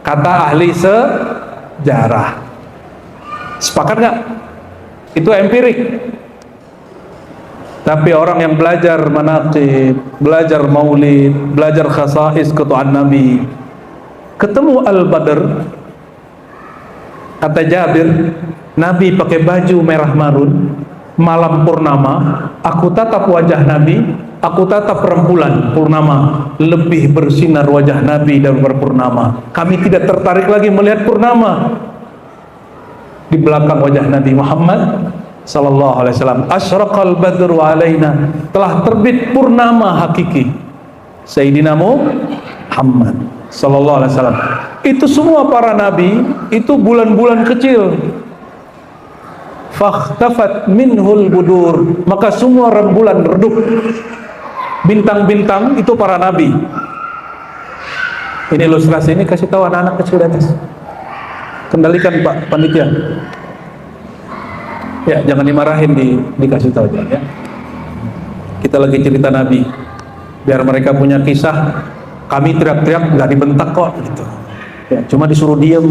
kata ahli sejarah. Sepakat nggak? Itu empirik. Tapi orang yang belajar manaqib, belajar maulid, belajar khasais ketuaan Nabi, ketemu Al-Badr, kata Jabir, Nabi pakai baju merah marun, malam purnama, aku tatap wajah Nabi, aku tatap rembulan purnama, lebih bersinar wajah Nabi dan berpurnama. Kami tidak tertarik lagi melihat purnama. Di belakang wajah Nabi Muhammad sallallahu alaihi wasallam, asyraqal badru alaina, telah terbit purnama hakiki Sayyidina Muhammad sallallahu alaihi wasallam. Itu semua para nabi itu bulan-bulan kecil. Fakhtafat minhul budur, maka semua rembulan redup. Bintang-bintang itu para nabi. Ini ilustrasi, ini kasih tahu anak-anak kecil di atas. Kendalikan Pak Panitia. Ya, jangan dimarahin, dikasih tahu aja ya. Kita lagi cerita Nabi, biar mereka punya kisah. Kami teriak-teriak nggak dibentak kok, gitu. Ya, cuma disuruh diem,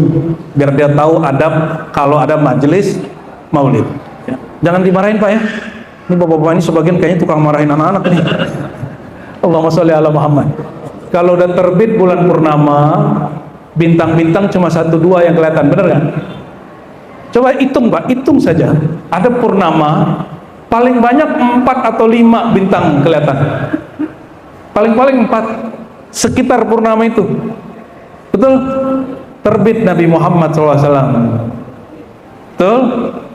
biar dia tahu adab kalau ada majelis maulid. Ya. Jangan dimarahin Pak ya. Ini bapak-bapak ini sebagian kayaknya tukang marahin anak-anak nih. Allahumma sholli ala Muhammad. Kalau udah terbit bulan purnama, bintang-bintang cuma 1-2 yang kelihatan, bener nggak? Coba hitung Pak, hitung saja. Ada purnama, paling banyak 4 atau 5 bintang kelihatan. Paling-paling 4 sekitar purnama itu. Betul? Terbit Nabi Muhammad SAW. Betul?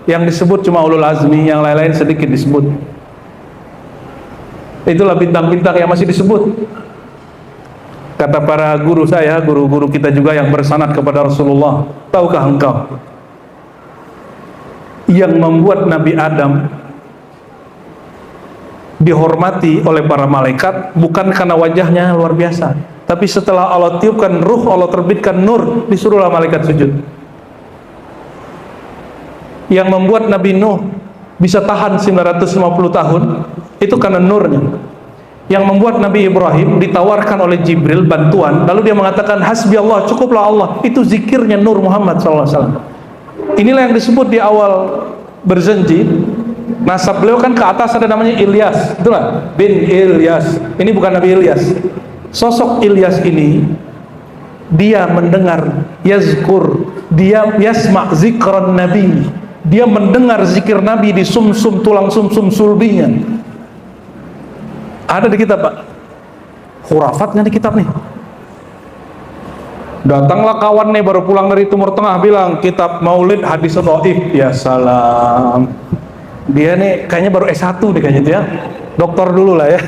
Yang disebut cuma ulul azmi, yang lain-lain sedikit disebut. Itulah bintang-bintang yang masih disebut. Kata para guru saya, guru-guru kita juga yang bersanad kepada Rasulullah, tahukah engkau yang membuat Nabi Adam dihormati oleh para malaikat bukan karena wajahnya luar biasa, tapi setelah Allah tiupkan ruh, Allah terbitkan nur, disuruhlah malaikat sujud. Yang membuat Nabi Nuh bisa tahan 950 tahun itu karena nurnya. Yang membuat Nabi Ibrahim ditawarkan oleh Jibril bantuan, lalu dia mengatakan hasbi Allah, cukuplah Allah, itu zikirnya Nur Muhammad SAW. Inilah yang disebut di awal berjanji, nasab beliau kan ke atas ada namanya Ilyas, itulah bin Ilyas. Ini bukan Nabi Ilyas. Sosok Ilyas ini, dia mendengar yazkur, dia yasma' zikran Nabi, dia mendengar zikir Nabi di sumsum, tulang sumsum sulbinya. Ada di kitab Pak. Khurafatnya di kitab nih. Datanglah kawan nih baru pulang dari Timur Tengah bilang kitab maulid hadis dhaif. Ya salam. Dia nih kayaknya baru S1 deh kayaknya itu ya. Doktor dulu lah ya.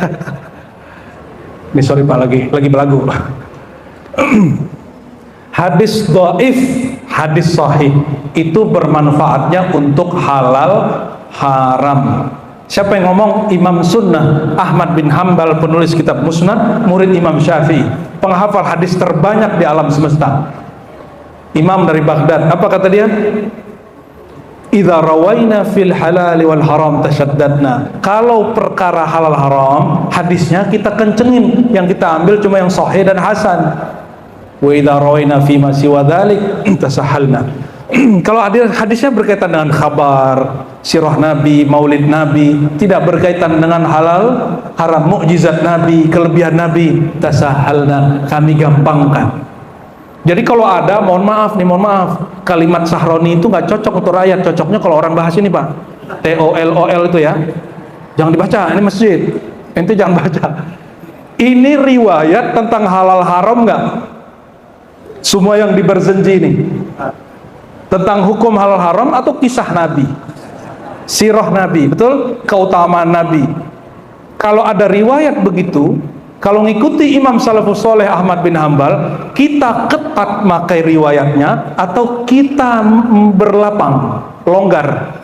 Nih sorry Pak, lagi belagu. Hadis dhaif, hadis sahih itu bermanfaatnya untuk halal haram. Siapa yang ngomong? Imam Sunnah Ahmad bin Hanbal, penulis kitab Musnad, murid Imam Syafi'i, penghafal hadis terbanyak di alam semesta, imam dari Baghdad. Apa kata dia? Idza rawaina fil halal wal haram tashaddadna. Kalau perkara halal haram, hadisnya kita kencengin, yang kita ambil cuma yang sahih dan hasan. Wa idza rawaina fi ma siwa dzalik tasahalna. Kalau hadisnya berkaitan dengan kabar, sirah Nabi, maulid Nabi, tidak berkaitan dengan halal, haram, mukjizat Nabi, kelebihan Nabi, tasahalna, kami gampangkan. Jadi kalau ada, mohon maaf, kalimat Sahroni itu nggak cocok untuk rakyat, cocoknya kalau orang bahas ini Pak, TOLOL itu ya, jangan dibaca, ini masjid, ente jangan baca. Ini riwayat tentang halal haram nggak? Semua yang di Berzenji ini tentang hukum halal haram atau kisah Nabi, sirah Nabi, betul? Keutamaan Nabi. Kalau ada riwayat begitu, kalau ngikuti Imam Salafus Soleh Ahmad bin Hambal, kita ketat makai riwayatnya atau kita berlapang, longgar.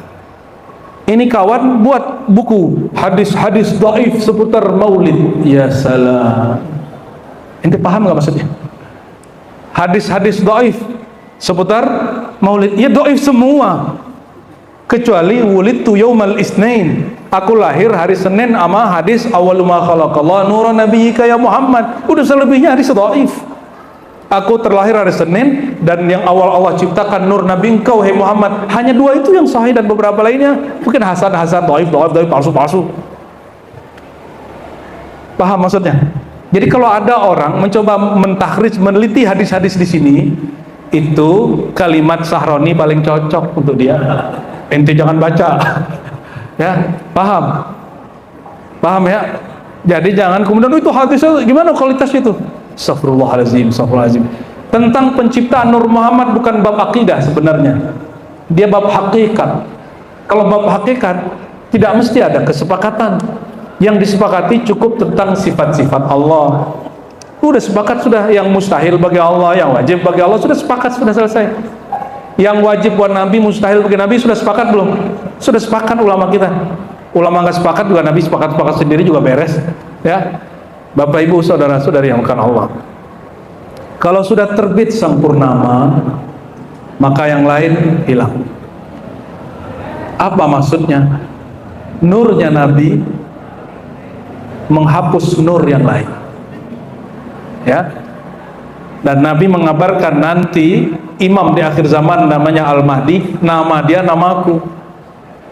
Ini kawan buat buku hadis-hadis dhaif seputar maulid. Ya salam. Ente paham nggak maksudnya? Hadis-hadis dhaif seputar maulid. Ya dhaif semua. Kecuali wulidtu yaumal isnain. Aku lahir hari Senin ama hadis awwalu ma khalaqallahu nuran nabiyyika ya Muhammad. Udah selebihnya hadis dhaif. Aku terlahir hari Senin dan yang awal Allah ciptakan nur Nabi engkau hai Muhammad. Hanya dua itu yang sahih dan beberapa lainnya mungkin hasan dhaif palsu. Paham maksudnya? Jadi kalau ada orang mencoba mentakhrij, meneliti hadis-hadis di sini, itu kalimat Sahroni paling cocok untuk dia. Ente jangan baca. Ya, paham ya. Jadi jangan kemudian itu hadisnya gimana kualitasnya itu. Astagfirullahaladzim. Tentang penciptaan Nur Muhammad bukan bab akidah sebenarnya, dia bab hakikat. Kalau bab hakikat tidak mesti ada kesepakatan. Yang disepakati cukup tentang sifat-sifat Allah. Sudah sepakat, sudah. Yang mustahil bagi Allah, yang wajib bagi Allah, sudah sepakat, sudah selesai. Yang wajib buat Nabi, mustahil bagi Nabi, sudah sepakat belum? Sudah sepakat ulama kita. Ulama nggak sepakat juga, Nabi sepakat sendiri juga beres. Ya, Bapak Ibu saudara-saudari yang bukan Allah. Kalau sudah terbit sang purnama, maka yang lain hilang. Apa maksudnya? Nurnya Nabi menghapus nur yang lain. Ya. Dan Nabi mengabarkan nanti imam di akhir zaman namanya Al-Mahdi, nama dia namaku.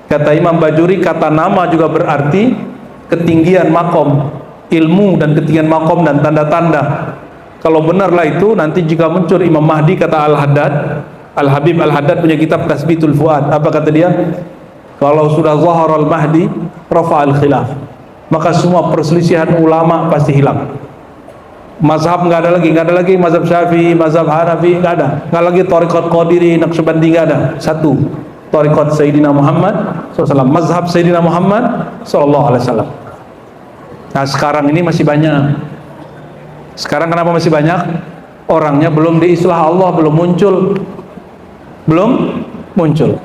Kata Imam Bajuri, kata nama juga berarti ketinggian makom, ilmu dan ketinggian makom dan tanda-tanda. Kalau benarlah itu, nanti jika muncul Imam Mahdi, kata Al-Haddad, Al-Habib Al-Haddad punya kitab Tasbitul Fuad. Apa kata dia? Kalau sudah zahar Al-Mahdi, rafa'al khilaf, maka semua perselisihan ulama pasti hilang. Mazhab nggak ada lagi mazhab Syafi'i, mazhab Hanafi nggak lagi thariqat Qadiri, Naqsyabandi nggak ada. Satu, thariqat Sayyidina Muhammad SAW, mazhab Sayyidina Muhammad SAW. Nah sekarang ini masih banyak. Sekarang kenapa masih banyak? Orangnya belum diislah Allah, belum muncul.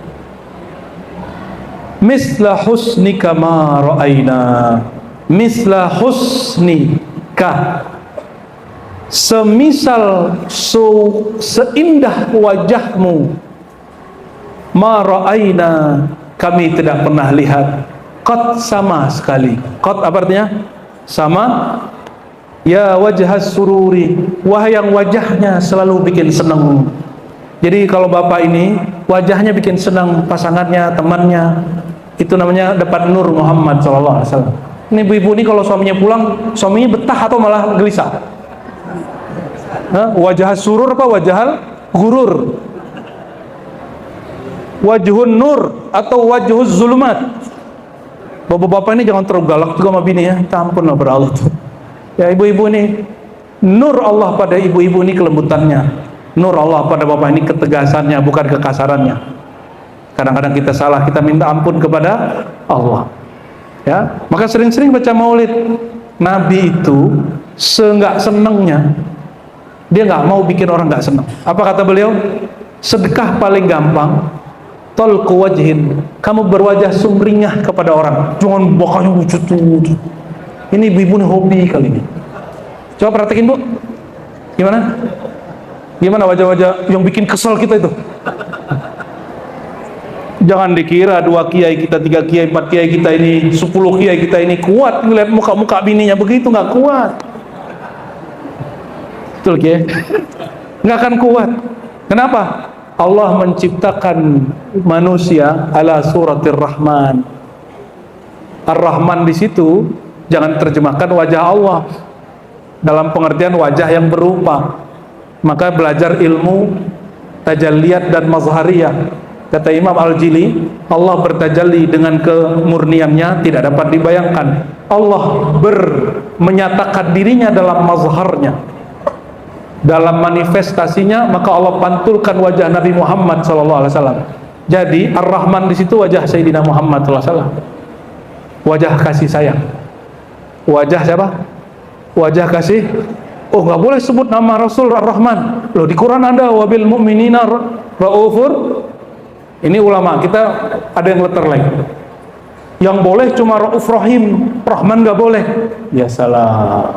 Misla husnika ma ra'ayna, misla husnika, semisal seindah wajahmu, ma ra'ayna, kami tidak pernah lihat, qad, sama sekali. Qad apa artinya? Sama. Ya wajhas sururi, wahai yang wajahnya selalu bikin senang. Jadi kalau bapak ini wajahnya bikin senang pasangannya, temannya, itu namanya dapat nur Muhammad SAW. Ini ibu-ibu ini kalau suaminya pulang, suaminya betah atau malah gelisah? Wajah surur apa wajah gurur? Wajhun nur atau wajhuz zulumat? Bapak-bapak ini jangan terlalu galak juga sama bini ya. Ampun lah berallah tuh. Ya ibu-ibu ini, nur Allah pada ibu-ibu ini kelembutannya, nur Allah pada bapak ini ketegasannya, bukan kekasarannya. Kadang-kadang kita salah, kita minta ampun kepada Allah. Ya, maka sering-sering baca maulid. Nabi itu seenggak senengnya, dia nggak mau bikin orang nggak seneng. Apa kata beliau? Sedekah paling gampang, tolku wajhin, kamu berwajah sumringah kepada orang, jangan bokahnya lucu tuh. Ini ibu-ibu nih hobi kali ini. Coba praktekin bu, gimana wajah-wajah yang bikin kesel kita itu. Jangan dikira 2 kiai kita, 3 kiai, 4 kiai kita ini, 10 kiai kita ini kuat ngeliat muka-muka bininya begitu, nggak kuat. Betul kiai? Nggak akan kuat. Kenapa? Allah menciptakan manusia ala suratir Rahman. Ar-Rahman di situ jangan terjemahkan wajah Allah dalam pengertian wajah yang berupa. Maka belajar ilmu tajalliyat dan mazhariyah. Kata Imam Al-Jili, Allah bertajalli dengan kemurniannya tidak dapat dibayangkan. Allah menyatakan dirinya dalam mazharnya, dalam manifestasinya, maka Allah pantulkan wajah Nabi Muhammad SAW. Jadi Ar-Rahman di situ wajah Sayyidina Muhammad SAW, wajah kasih sayang. Wajah siapa? Wajah kasih. Oh, nggak boleh sebut nama Rasul Ar-Rahman. Loh, di Quran ada wabil mu'minina raufur. Ini ulama kita ada yang letter lain. Yang boleh cuma Rauf Rahim, Rahman nggak boleh. Ya salah.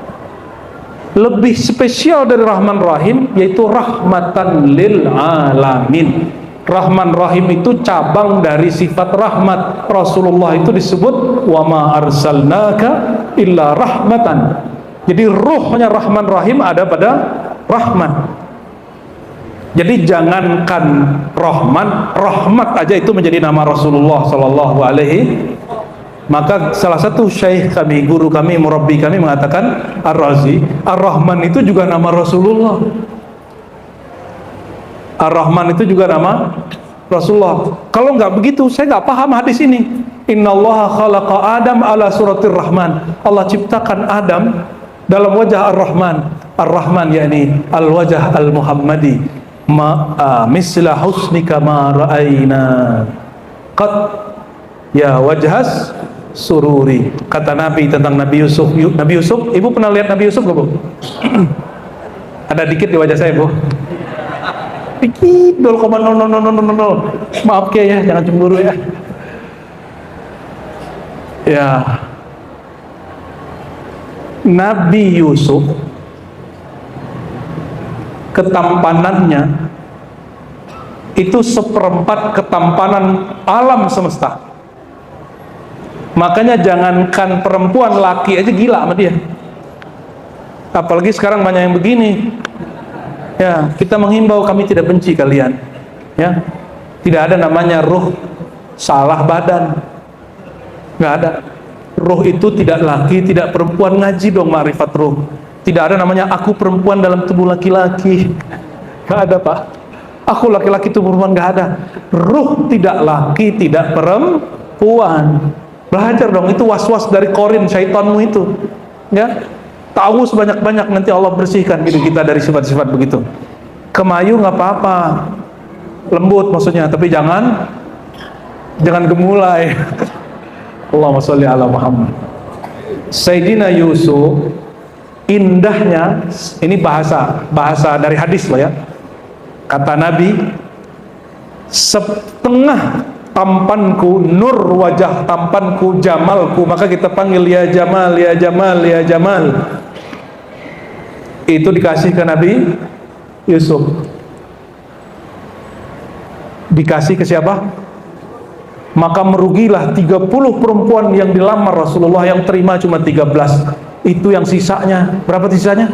Lebih spesial dari Rahman Rahim, yaitu rahmatan lil alamin. Rahman Rahim itu cabang dari sifat rahmat. Rasulullah itu disebut wa ma arsalnaka illa rahmatan. Jadi ruhnya Rahman Rahim ada pada rahmat. Jadi jangankan Rahman, rahmat aja itu menjadi nama Rasulullah sallallahu alaihi. Maka salah satu syekh kami, guru kami, murabbi kami mengatakan, Ar-Razi, Ar-Rahman itu juga nama Rasulullah. Ar-Rahman itu juga nama Rasulullah. Kalau nggak begitu, saya nggak paham hadis ini. Innallaha khalaqa Adam ala suratir Rahman. Allah ciptakan Adam dalam wajah Ar-Rahman. Ar-Rahman yakni al-wajah al-Muhammadi. Misla husnika ma ra'ayna qad ya wajhas sururi. Kata Nabi tentang Nabi Yusuf. Nabi Yusuf, ibu pernah lihat Nabi Yusuf gak, Bu? Ada dikit di wajah saya, Bu. Dikit 0,0000. Maaf ya, jangan cemburu ya. Ya, Nabi Yusuf ketampanannya itu seperempat ketampanan alam semesta. Makanya jangankan perempuan, laki aja gila sama dia. Apalagi sekarang banyak yang begini. Ya, kita menghimbau, kami tidak benci kalian. Ya, tidak ada namanya ruh salah badan. Nggak ada. Ruh itu tidak laki, tidak perempuan. Ngaji dong ma'rifat ruh. Tidak ada namanya aku perempuan dalam tubuh laki-laki. Nggak ada, Pak. Aku laki-laki tubuh perempuan, nggak ada. Ruh tidak laki, tidak perempuan. Belajar dong, itu was-was dari korin syaitanmu itu. Ya, tahu sebanyak-banyak, nanti Allah bersihkan diri kita dari sifat-sifat begitu. Kemayu nggak apa-apa, lembut maksudnya, tapi jangan gemulai. Allahumma sholli ala Muhammad. Sayyidina Yusuf, indahnya, ini bahasa dari hadis loh ya. Kata Nabi, setengah tampanku, nur wajah tampanku, jamalku, maka kita panggil ya Jamal, ya Jamal, ya Jamal. Itu dikasih ke Nabi Yusuf. Dikasih ke siapa? Maka merugilah 30 perempuan yang dilamar Rasulullah, yang terima cuma 13. Itu yang sisanya, berapa sisanya?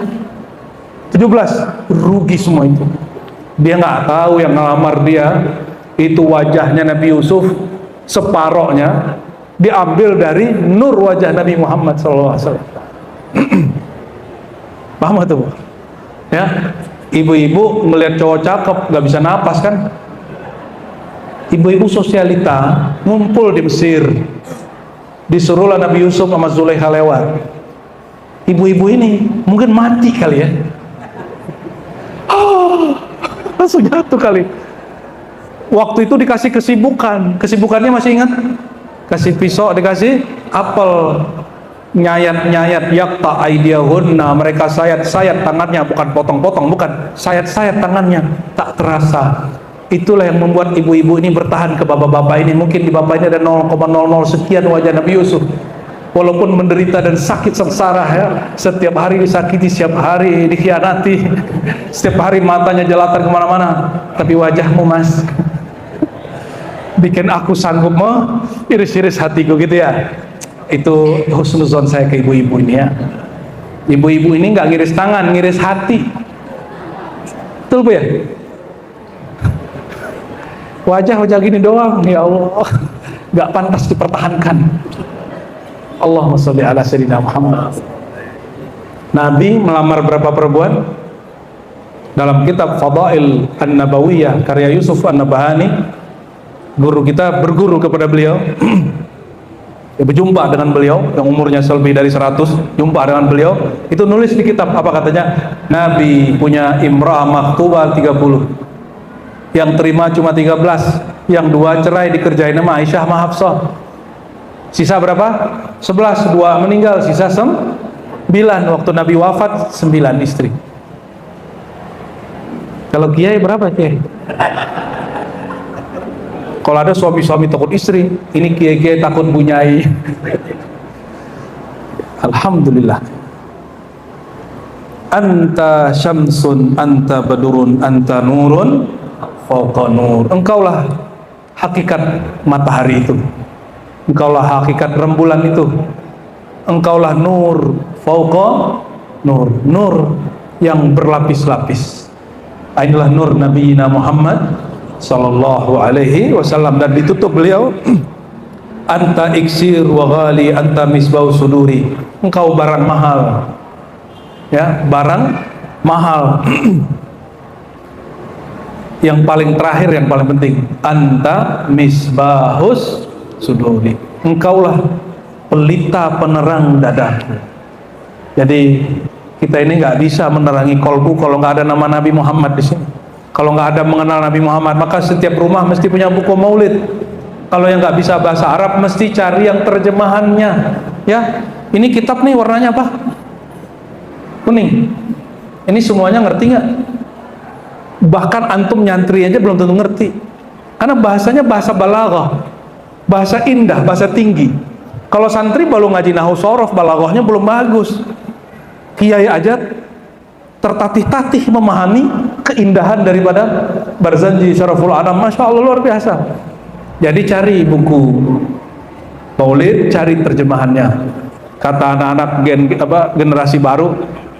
17. Rugi semua itu. Dia nggak tahu yang ngelamar dia itu wajahnya Nabi Yusuf, separohnya diambil dari nur wajah Nabi Muhammad SAW. Paham tuh, Bu? Ya, ibu-ibu melihat cowok cakep nggak bisa napas kan? Ibu-ibu sosialita ngumpul di Mesir, disuruhlah Nabi Yusuf sama Zulaikha lewat. Ibu-ibu ini mungkin mati kali ya. Langsung jatuh kali. Waktu itu dikasih kesibukannya masih ingat? Kasih pisau, dikasih apel, nyayat yakta aidiyahunna, mereka sayat tangannya, bukan potong-potong, bukan sayat tangannya, tak terasa. Itulah yang membuat ibu-ibu ini bertahan ke bapak-bapak ini. Mungkin di bapak ini ada 0,00 sekian wajah Nabi Yusuf, walaupun menderita dan sakit sengsara ya, setiap hari disakiti, setiap hari dikhianati, setiap hari matanya jelatan kemana-mana, tapi wajahmu Mas bikin aku sanggup iris-iris hatiku gitu ya. Itu husnuzon saya ke ibu-ibu ini ya. Ibu-ibu ini nggak ngiris tangan, ngiris hati. Betul Bu ya? Wajah gini doang, ya Allah, nggak pantas dipertahankan. Allahumma sholli ala sayyidina Muhammad. Nabi melamar berapa perempuan? Dalam kitab Fadail An-Nabawiyah karya Yusuf An-Nabahani, guru kita berguru kepada beliau, ya, berjumpa dengan beliau yang umurnya lebih dari 100, jumpa dengan beliau, itu nulis di kitab apa katanya, Nabi punya imra'ah maktubah 30, yang terima cuma 13, yang 2 cerai dikerjain sama Aisyah sama Hafsah. Sisa berapa? 11, 2 meninggal, sisa 9. Waktu Nabi wafat 9 istri. Kalau kiai berapa kiai? Kalau ada suami-suami takut istri, ini kiai-kiai takut bunyai. Alhamdulillah. Anta syamsun, anta badurun, anta nurun, fauqa nur. Engkaulah hakikat matahari itu. Engkaulah hakikat rembulan itu. Engkaulah nur, fauqa nur. Nur yang berlapis-lapis. Inilah nur Nabi Muhammad sallallahu alaihi wasallam, dan ditutup beliau, anta iksir wa ghali, anta misbau suduri. Engkau barang mahal, ya, barang mahal. Yang paling terakhir, yang paling penting, anta misbahus suduri. Engkaulah pelita penerang dadaku. Jadi kita ini nggak bisa menerangi kolbu kalau nggak ada nama Nabi Muhammad di sini. Kalau nggak ada mengenal Nabi Muhammad, maka setiap rumah mesti punya buku maulid. Kalau yang nggak bisa bahasa Arab, mesti cari yang terjemahannya. Ya, ini kitab nih warnanya apa? Kuning. Ini semuanya ngerti nggak? Bahkan antum nyantri aja belum tentu ngerti. Karena bahasanya bahasa balaghah, bahasa indah, bahasa tinggi. Kalau santri baru ngaji nahwu sorof, balaghahnya belum bagus. Kiai aja tertatih-tatih memahami keindahan daripada Barzanji Syaraful Anam. Masya Allah, luar biasa. Jadi cari buku maulid, cari terjemahannya. Kata anak-anak generasi baru,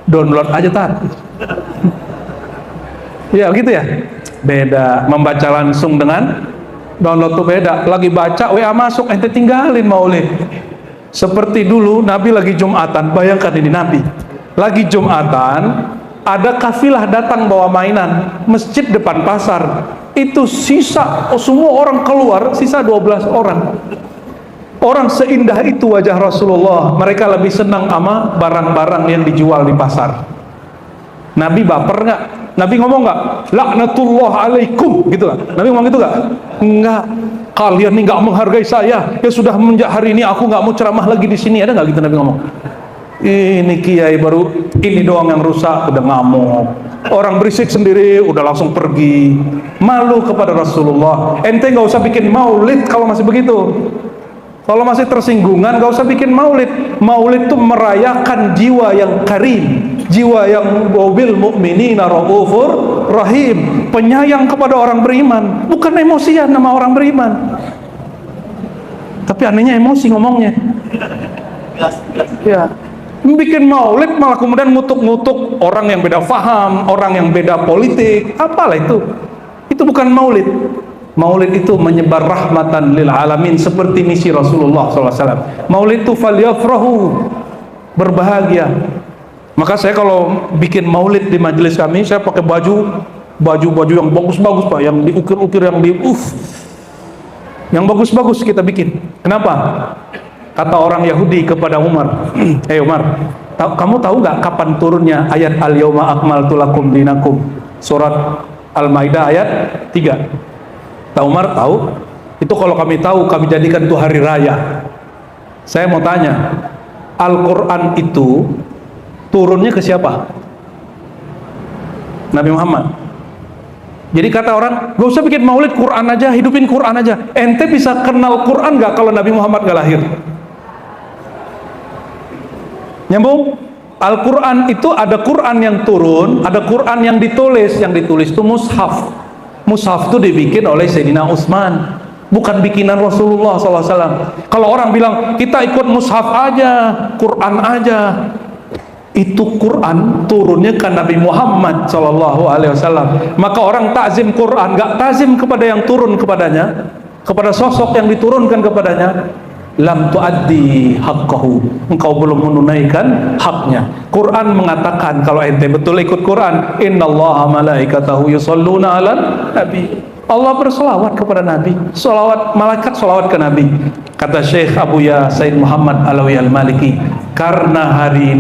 download aja tar. Ya gitu ya. Beda membaca langsung dengan download tuh beda. Lagi baca WA masuk, ente tinggalin maulid. Seperti dulu Nabi lagi Jumatan, bayangkan ini Nabi lagi Jumatan, ada kafilah datang bawa mainan, masjid depan pasar, itu sisa, semua orang keluar, sisa 12 orang. Orang seindah itu wajah Rasulullah, mereka lebih senang sama barang-barang yang dijual di pasar. Nabi baper nggak? Nabi ngomong nggak? Laknatullah alaikum, gitu kan? Nabi ngomong gitu nggak? Enggak. Kalian nih nggak menghargai saya. Ya sudah, menjak hari ini aku nggak mau ceramah lagi di sini. Ada nggak gitu Nabi ngomong? Ini kiai baru ini doang yang rusak, udah ngamuk. Orang berisik sendiri udah langsung pergi. Malu kepada Rasulullah. Ente nggak usah bikin maulid kalau masih begitu. Kalau masih tersinggungan, gak usah bikin maulid. Maulid itu merayakan jiwa yang karim, jiwa yang bil mu'minina raufur rahim, penyayang kepada orang beriman, bukan emosian sama orang beriman. Tapi anehnya emosi ngomongnya. Ya, bikin maulid malah kemudian ngutuk-ngutuk orang yang beda faham, orang yang beda politik. Apalah itu? Itu bukan maulid. Maulid itu menyebar rahmatan lil alamin, seperti misi Rasulullah SAW. Maulid itu falyafrahu, berbahagia. Maka saya kalau bikin maulid di majelis kami, saya pakai baju yang bagus-bagus Pak, yang diukir-ukir, yang bagus-bagus kita bikin. Kenapa? Kata orang Yahudi kepada Umar, Umar, kamu tahu nggak kapan turunnya ayat al-yauma akmaltu lakum dinakum, surat Al-Maidah ayat 3. Umar tahu, itu kalau kami tahu, kami jadikan itu hari raya. Saya mau tanya, Al-Quran itu turunnya ke siapa? Nabi Muhammad. Jadi kata orang, gak usah bikin maulid, Quran aja, hidupin Quran aja. Ente bisa kenal Quran gak kalau Nabi Muhammad gak lahir? Nyambung? Al-Quran itu ada Quran yang turun, ada Quran yang ditulis. Yang ditulis itu mushaf. Mushaf itu dibikin oleh Sayyidina Utsman, bukan bikinan Rasulullah SAW. Kalau orang bilang kita ikut mushaf aja, Quran aja, itu Quran turunnya ke Nabi Muhammad SAW. Maka orang takzim Quran, nggak takzim kepada yang turun kepadanya, kepada sosok yang diturunkan kepadanya. Lam tuaddi haqqahu, engkau belum menunaikan haknya. Quran mengatakan kalau ente betul ikut Quran, innallaha malaikatahu yusholluna 'alan nabi. Allah berselawat kepada Nabi, selawat malaikat selawat ke Nabi. Kata Syekh Abu Ya Said Muhammad Alawi Al-Maliki, karena hari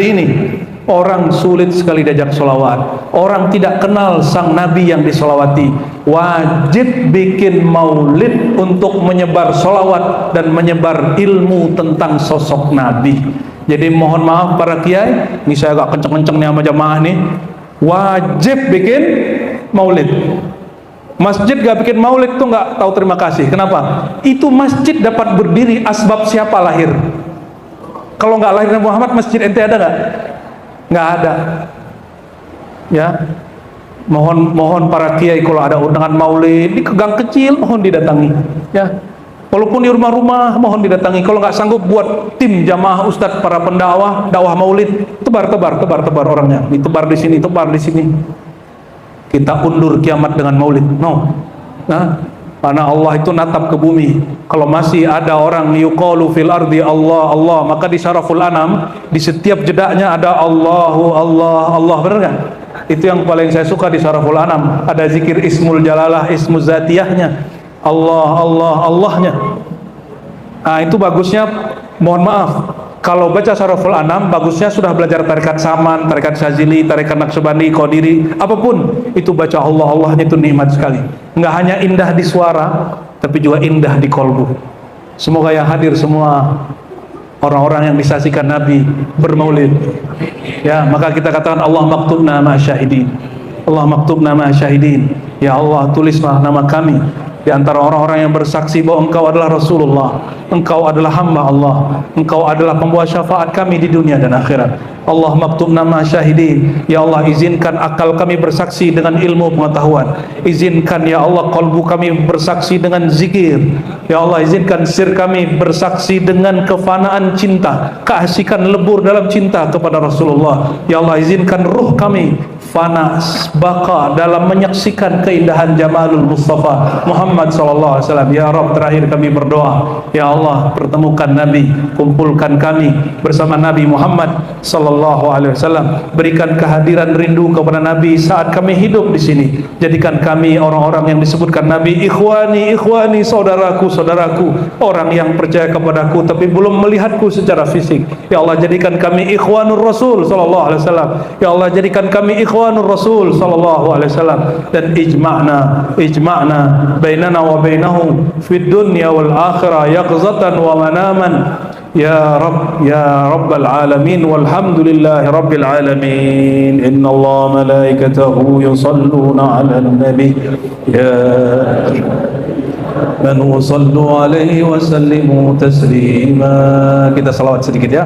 ini orang sulit sekali diajak solawat, orang tidak kenal sang Nabi yang disolawati, wajib bikin maulid untuk menyebar solawat dan menyebar ilmu tentang sosok Nabi. Jadi mohon maaf para kiai, ini saya agak kenceng-kenceng nih sama jamaah nih, wajib bikin maulid. Masjid gak bikin maulid tuh gak tahu terima kasih. Kenapa? Itu masjid dapat berdiri asbab siapa lahir? Kalau nggak lahir Nabi Muhammad, masjid ente ada nggak? Nggak ada. Ya, mohon para kiai kalau ada undangan maulid di gang kecil mohon didatangi. Ya, walaupun di rumah-rumah mohon didatangi. Kalau nggak sanggup buat tim jamaah ustadz para pendakwah dakwah maulid, tebar orangnya, ditebar di sini, tebar di sini. Kita undur kiamat dengan maulid. No. Nah, karena Allah itu natap ke bumi. Kalau masih ada orang yuqalu fil ardi Allah Allah, maka di Syaraful Anam di setiap jedaknya ada Allahu Allah Allah, benar nggak? Itu yang paling saya suka di Syaraful Anam. Ada zikir Ismul Jalalah, Ismul Zatiyahnya, Allah Allah Allahnya. Nah, itu bagusnya. Mohon maaf, kalau baca Syaraful Anam bagusnya sudah belajar tarekat Saman, tarekat Syazili, tarekat Naqsyabandi, Qadiri, apapun itu baca Allah Allahnya itu nikmat sekali. Nggak hanya indah di suara, tapi juga indah di kolbu. Semoga yang hadir semua orang-orang yang disaksikan Nabi bermaulid. Ya, maka kita katakan Allah maktubna ma syahidin. Allah maktubna ma syahidin. Ya Allah, tulislah nama kami di antara orang-orang yang bersaksi bahwa Engkau adalah Rasulullah, Engkau adalah hamba Allah, Engkau adalah pembawa syafaat kami di dunia dan akhirat. Allah maktubna ma syahidin. Ya Allah, izinkan akal kami bersaksi dengan ilmu pengetahuan. Izinkan ya Allah kalbu kami bersaksi dengan zikir. Ya Allah, izinkan sir kami bersaksi dengan kefanaan cinta, keasikan lebur dalam cinta kepada Rasulullah. Ya Allah, izinkan ruh kami fana baka dalam menyaksikan keindahan Jamalul Mustafa Muhammad sallallahu alaihi wasallam. Ya Rabb, terakhir kami berdoa, ya Allah, pertemukan Nabi, kumpulkan kami bersama Nabi Muhammad sallallahu alaihi wasallam. Berikan kehadiran rindu kepada Nabi saat kami hidup di sini. Jadikan kami orang-orang yang disebutkan Nabi ikhwani, ikhwani, saudaraku, saudaraku, orang yang percaya kepadaku tapi belum melihatku secara fisik. Ya Allah, jadikan kami ikhwanur Rasul sallallahu alaihi wasallam. Ya Allah, jadikan kami ikhwanur Rasul sallallahu alaihi wasallam, dan ijma'na bainana wa bainahum fid dunya wal akhirah yaqzatan wa manaman ya rabbal alamin, walhamdulillahi rabbil alamin. Inna Allah malaikatahu yusalluna 'alan nabi ya man sallu alaihi wa sallimu taslima. Kita salawat sedikit ya.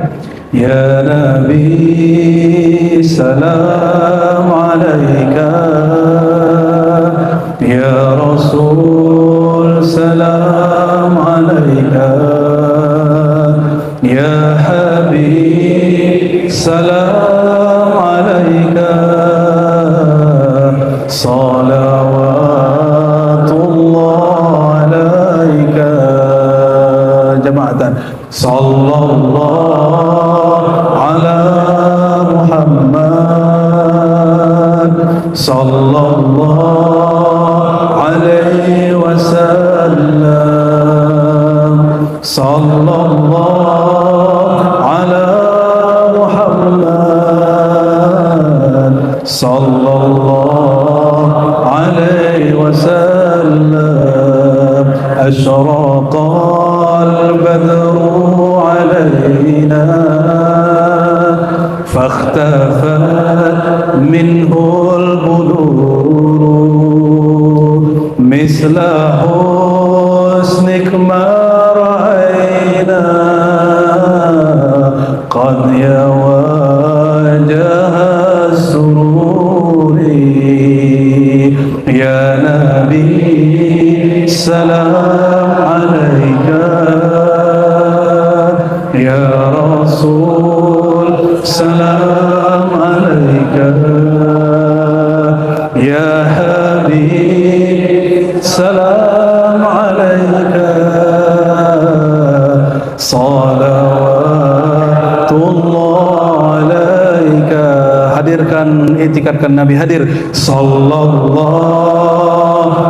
Ya Nabi salam alaika, ya Rasul salam alaika, ya Habib salam alaika, salawatullah alaika. Jama'atan sallallahu ala Muhammad sallallahu alaihi wasallam, sallallahu ala Muhammad sallallahu alaihi wasallam. Asyraqal badru alaina فاختفت منه البدور مثل حسنك ما رأينا قد يواجه السرور. يا نبي سلام عليك، يا رسول salam alaika, ya Habib salam alaika, salawatullah alaika. Hadirkan, itikadkan Nabi hadir. Sallallahu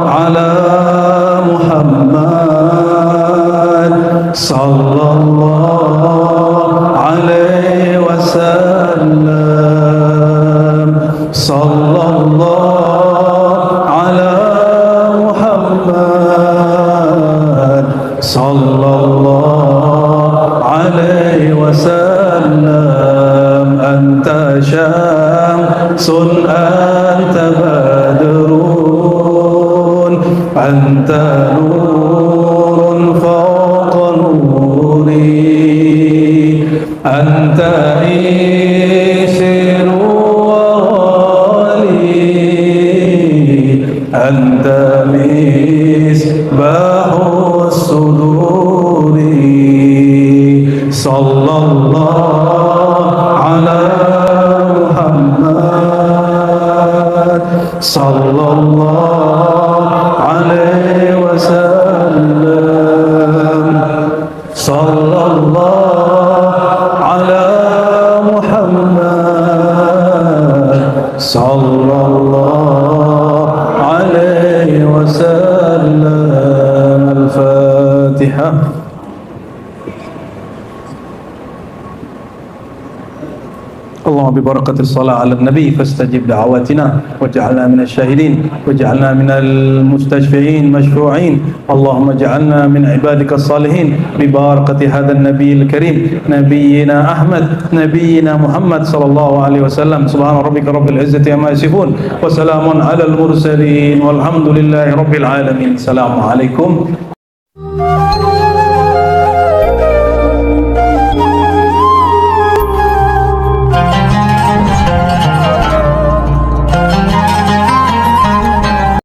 ala Muhammad sallallahu alaihi wasallam, sallallahu ala Muhammad, sallallahu alaihi wasallam. Anta syamsun anta badrun anta nurun fawqa nuri anta isiru wa wali anta misbahu suduri sallallahu ala Muhammad sallallahu alaihi wasallam, sallallahu ala Muhammad sallallahu alaihi wasallam. Al-Fatiha. اللهم ببركة الصلاة على النبي فاستجب دعواتنا واجعلنا من الشاهدين واجعلنا من المستشفعين مشفوعين. اللهم اجعلنا من عبادك الصالحين ببركة هذا النبي الكريم نبينا أحمد نبينا محمد صلى الله عليه وسلم. سبحان ربك رب العزة عما يصفون وسلام على المرسلين والحمد لله رب العالمين. السلام عليكم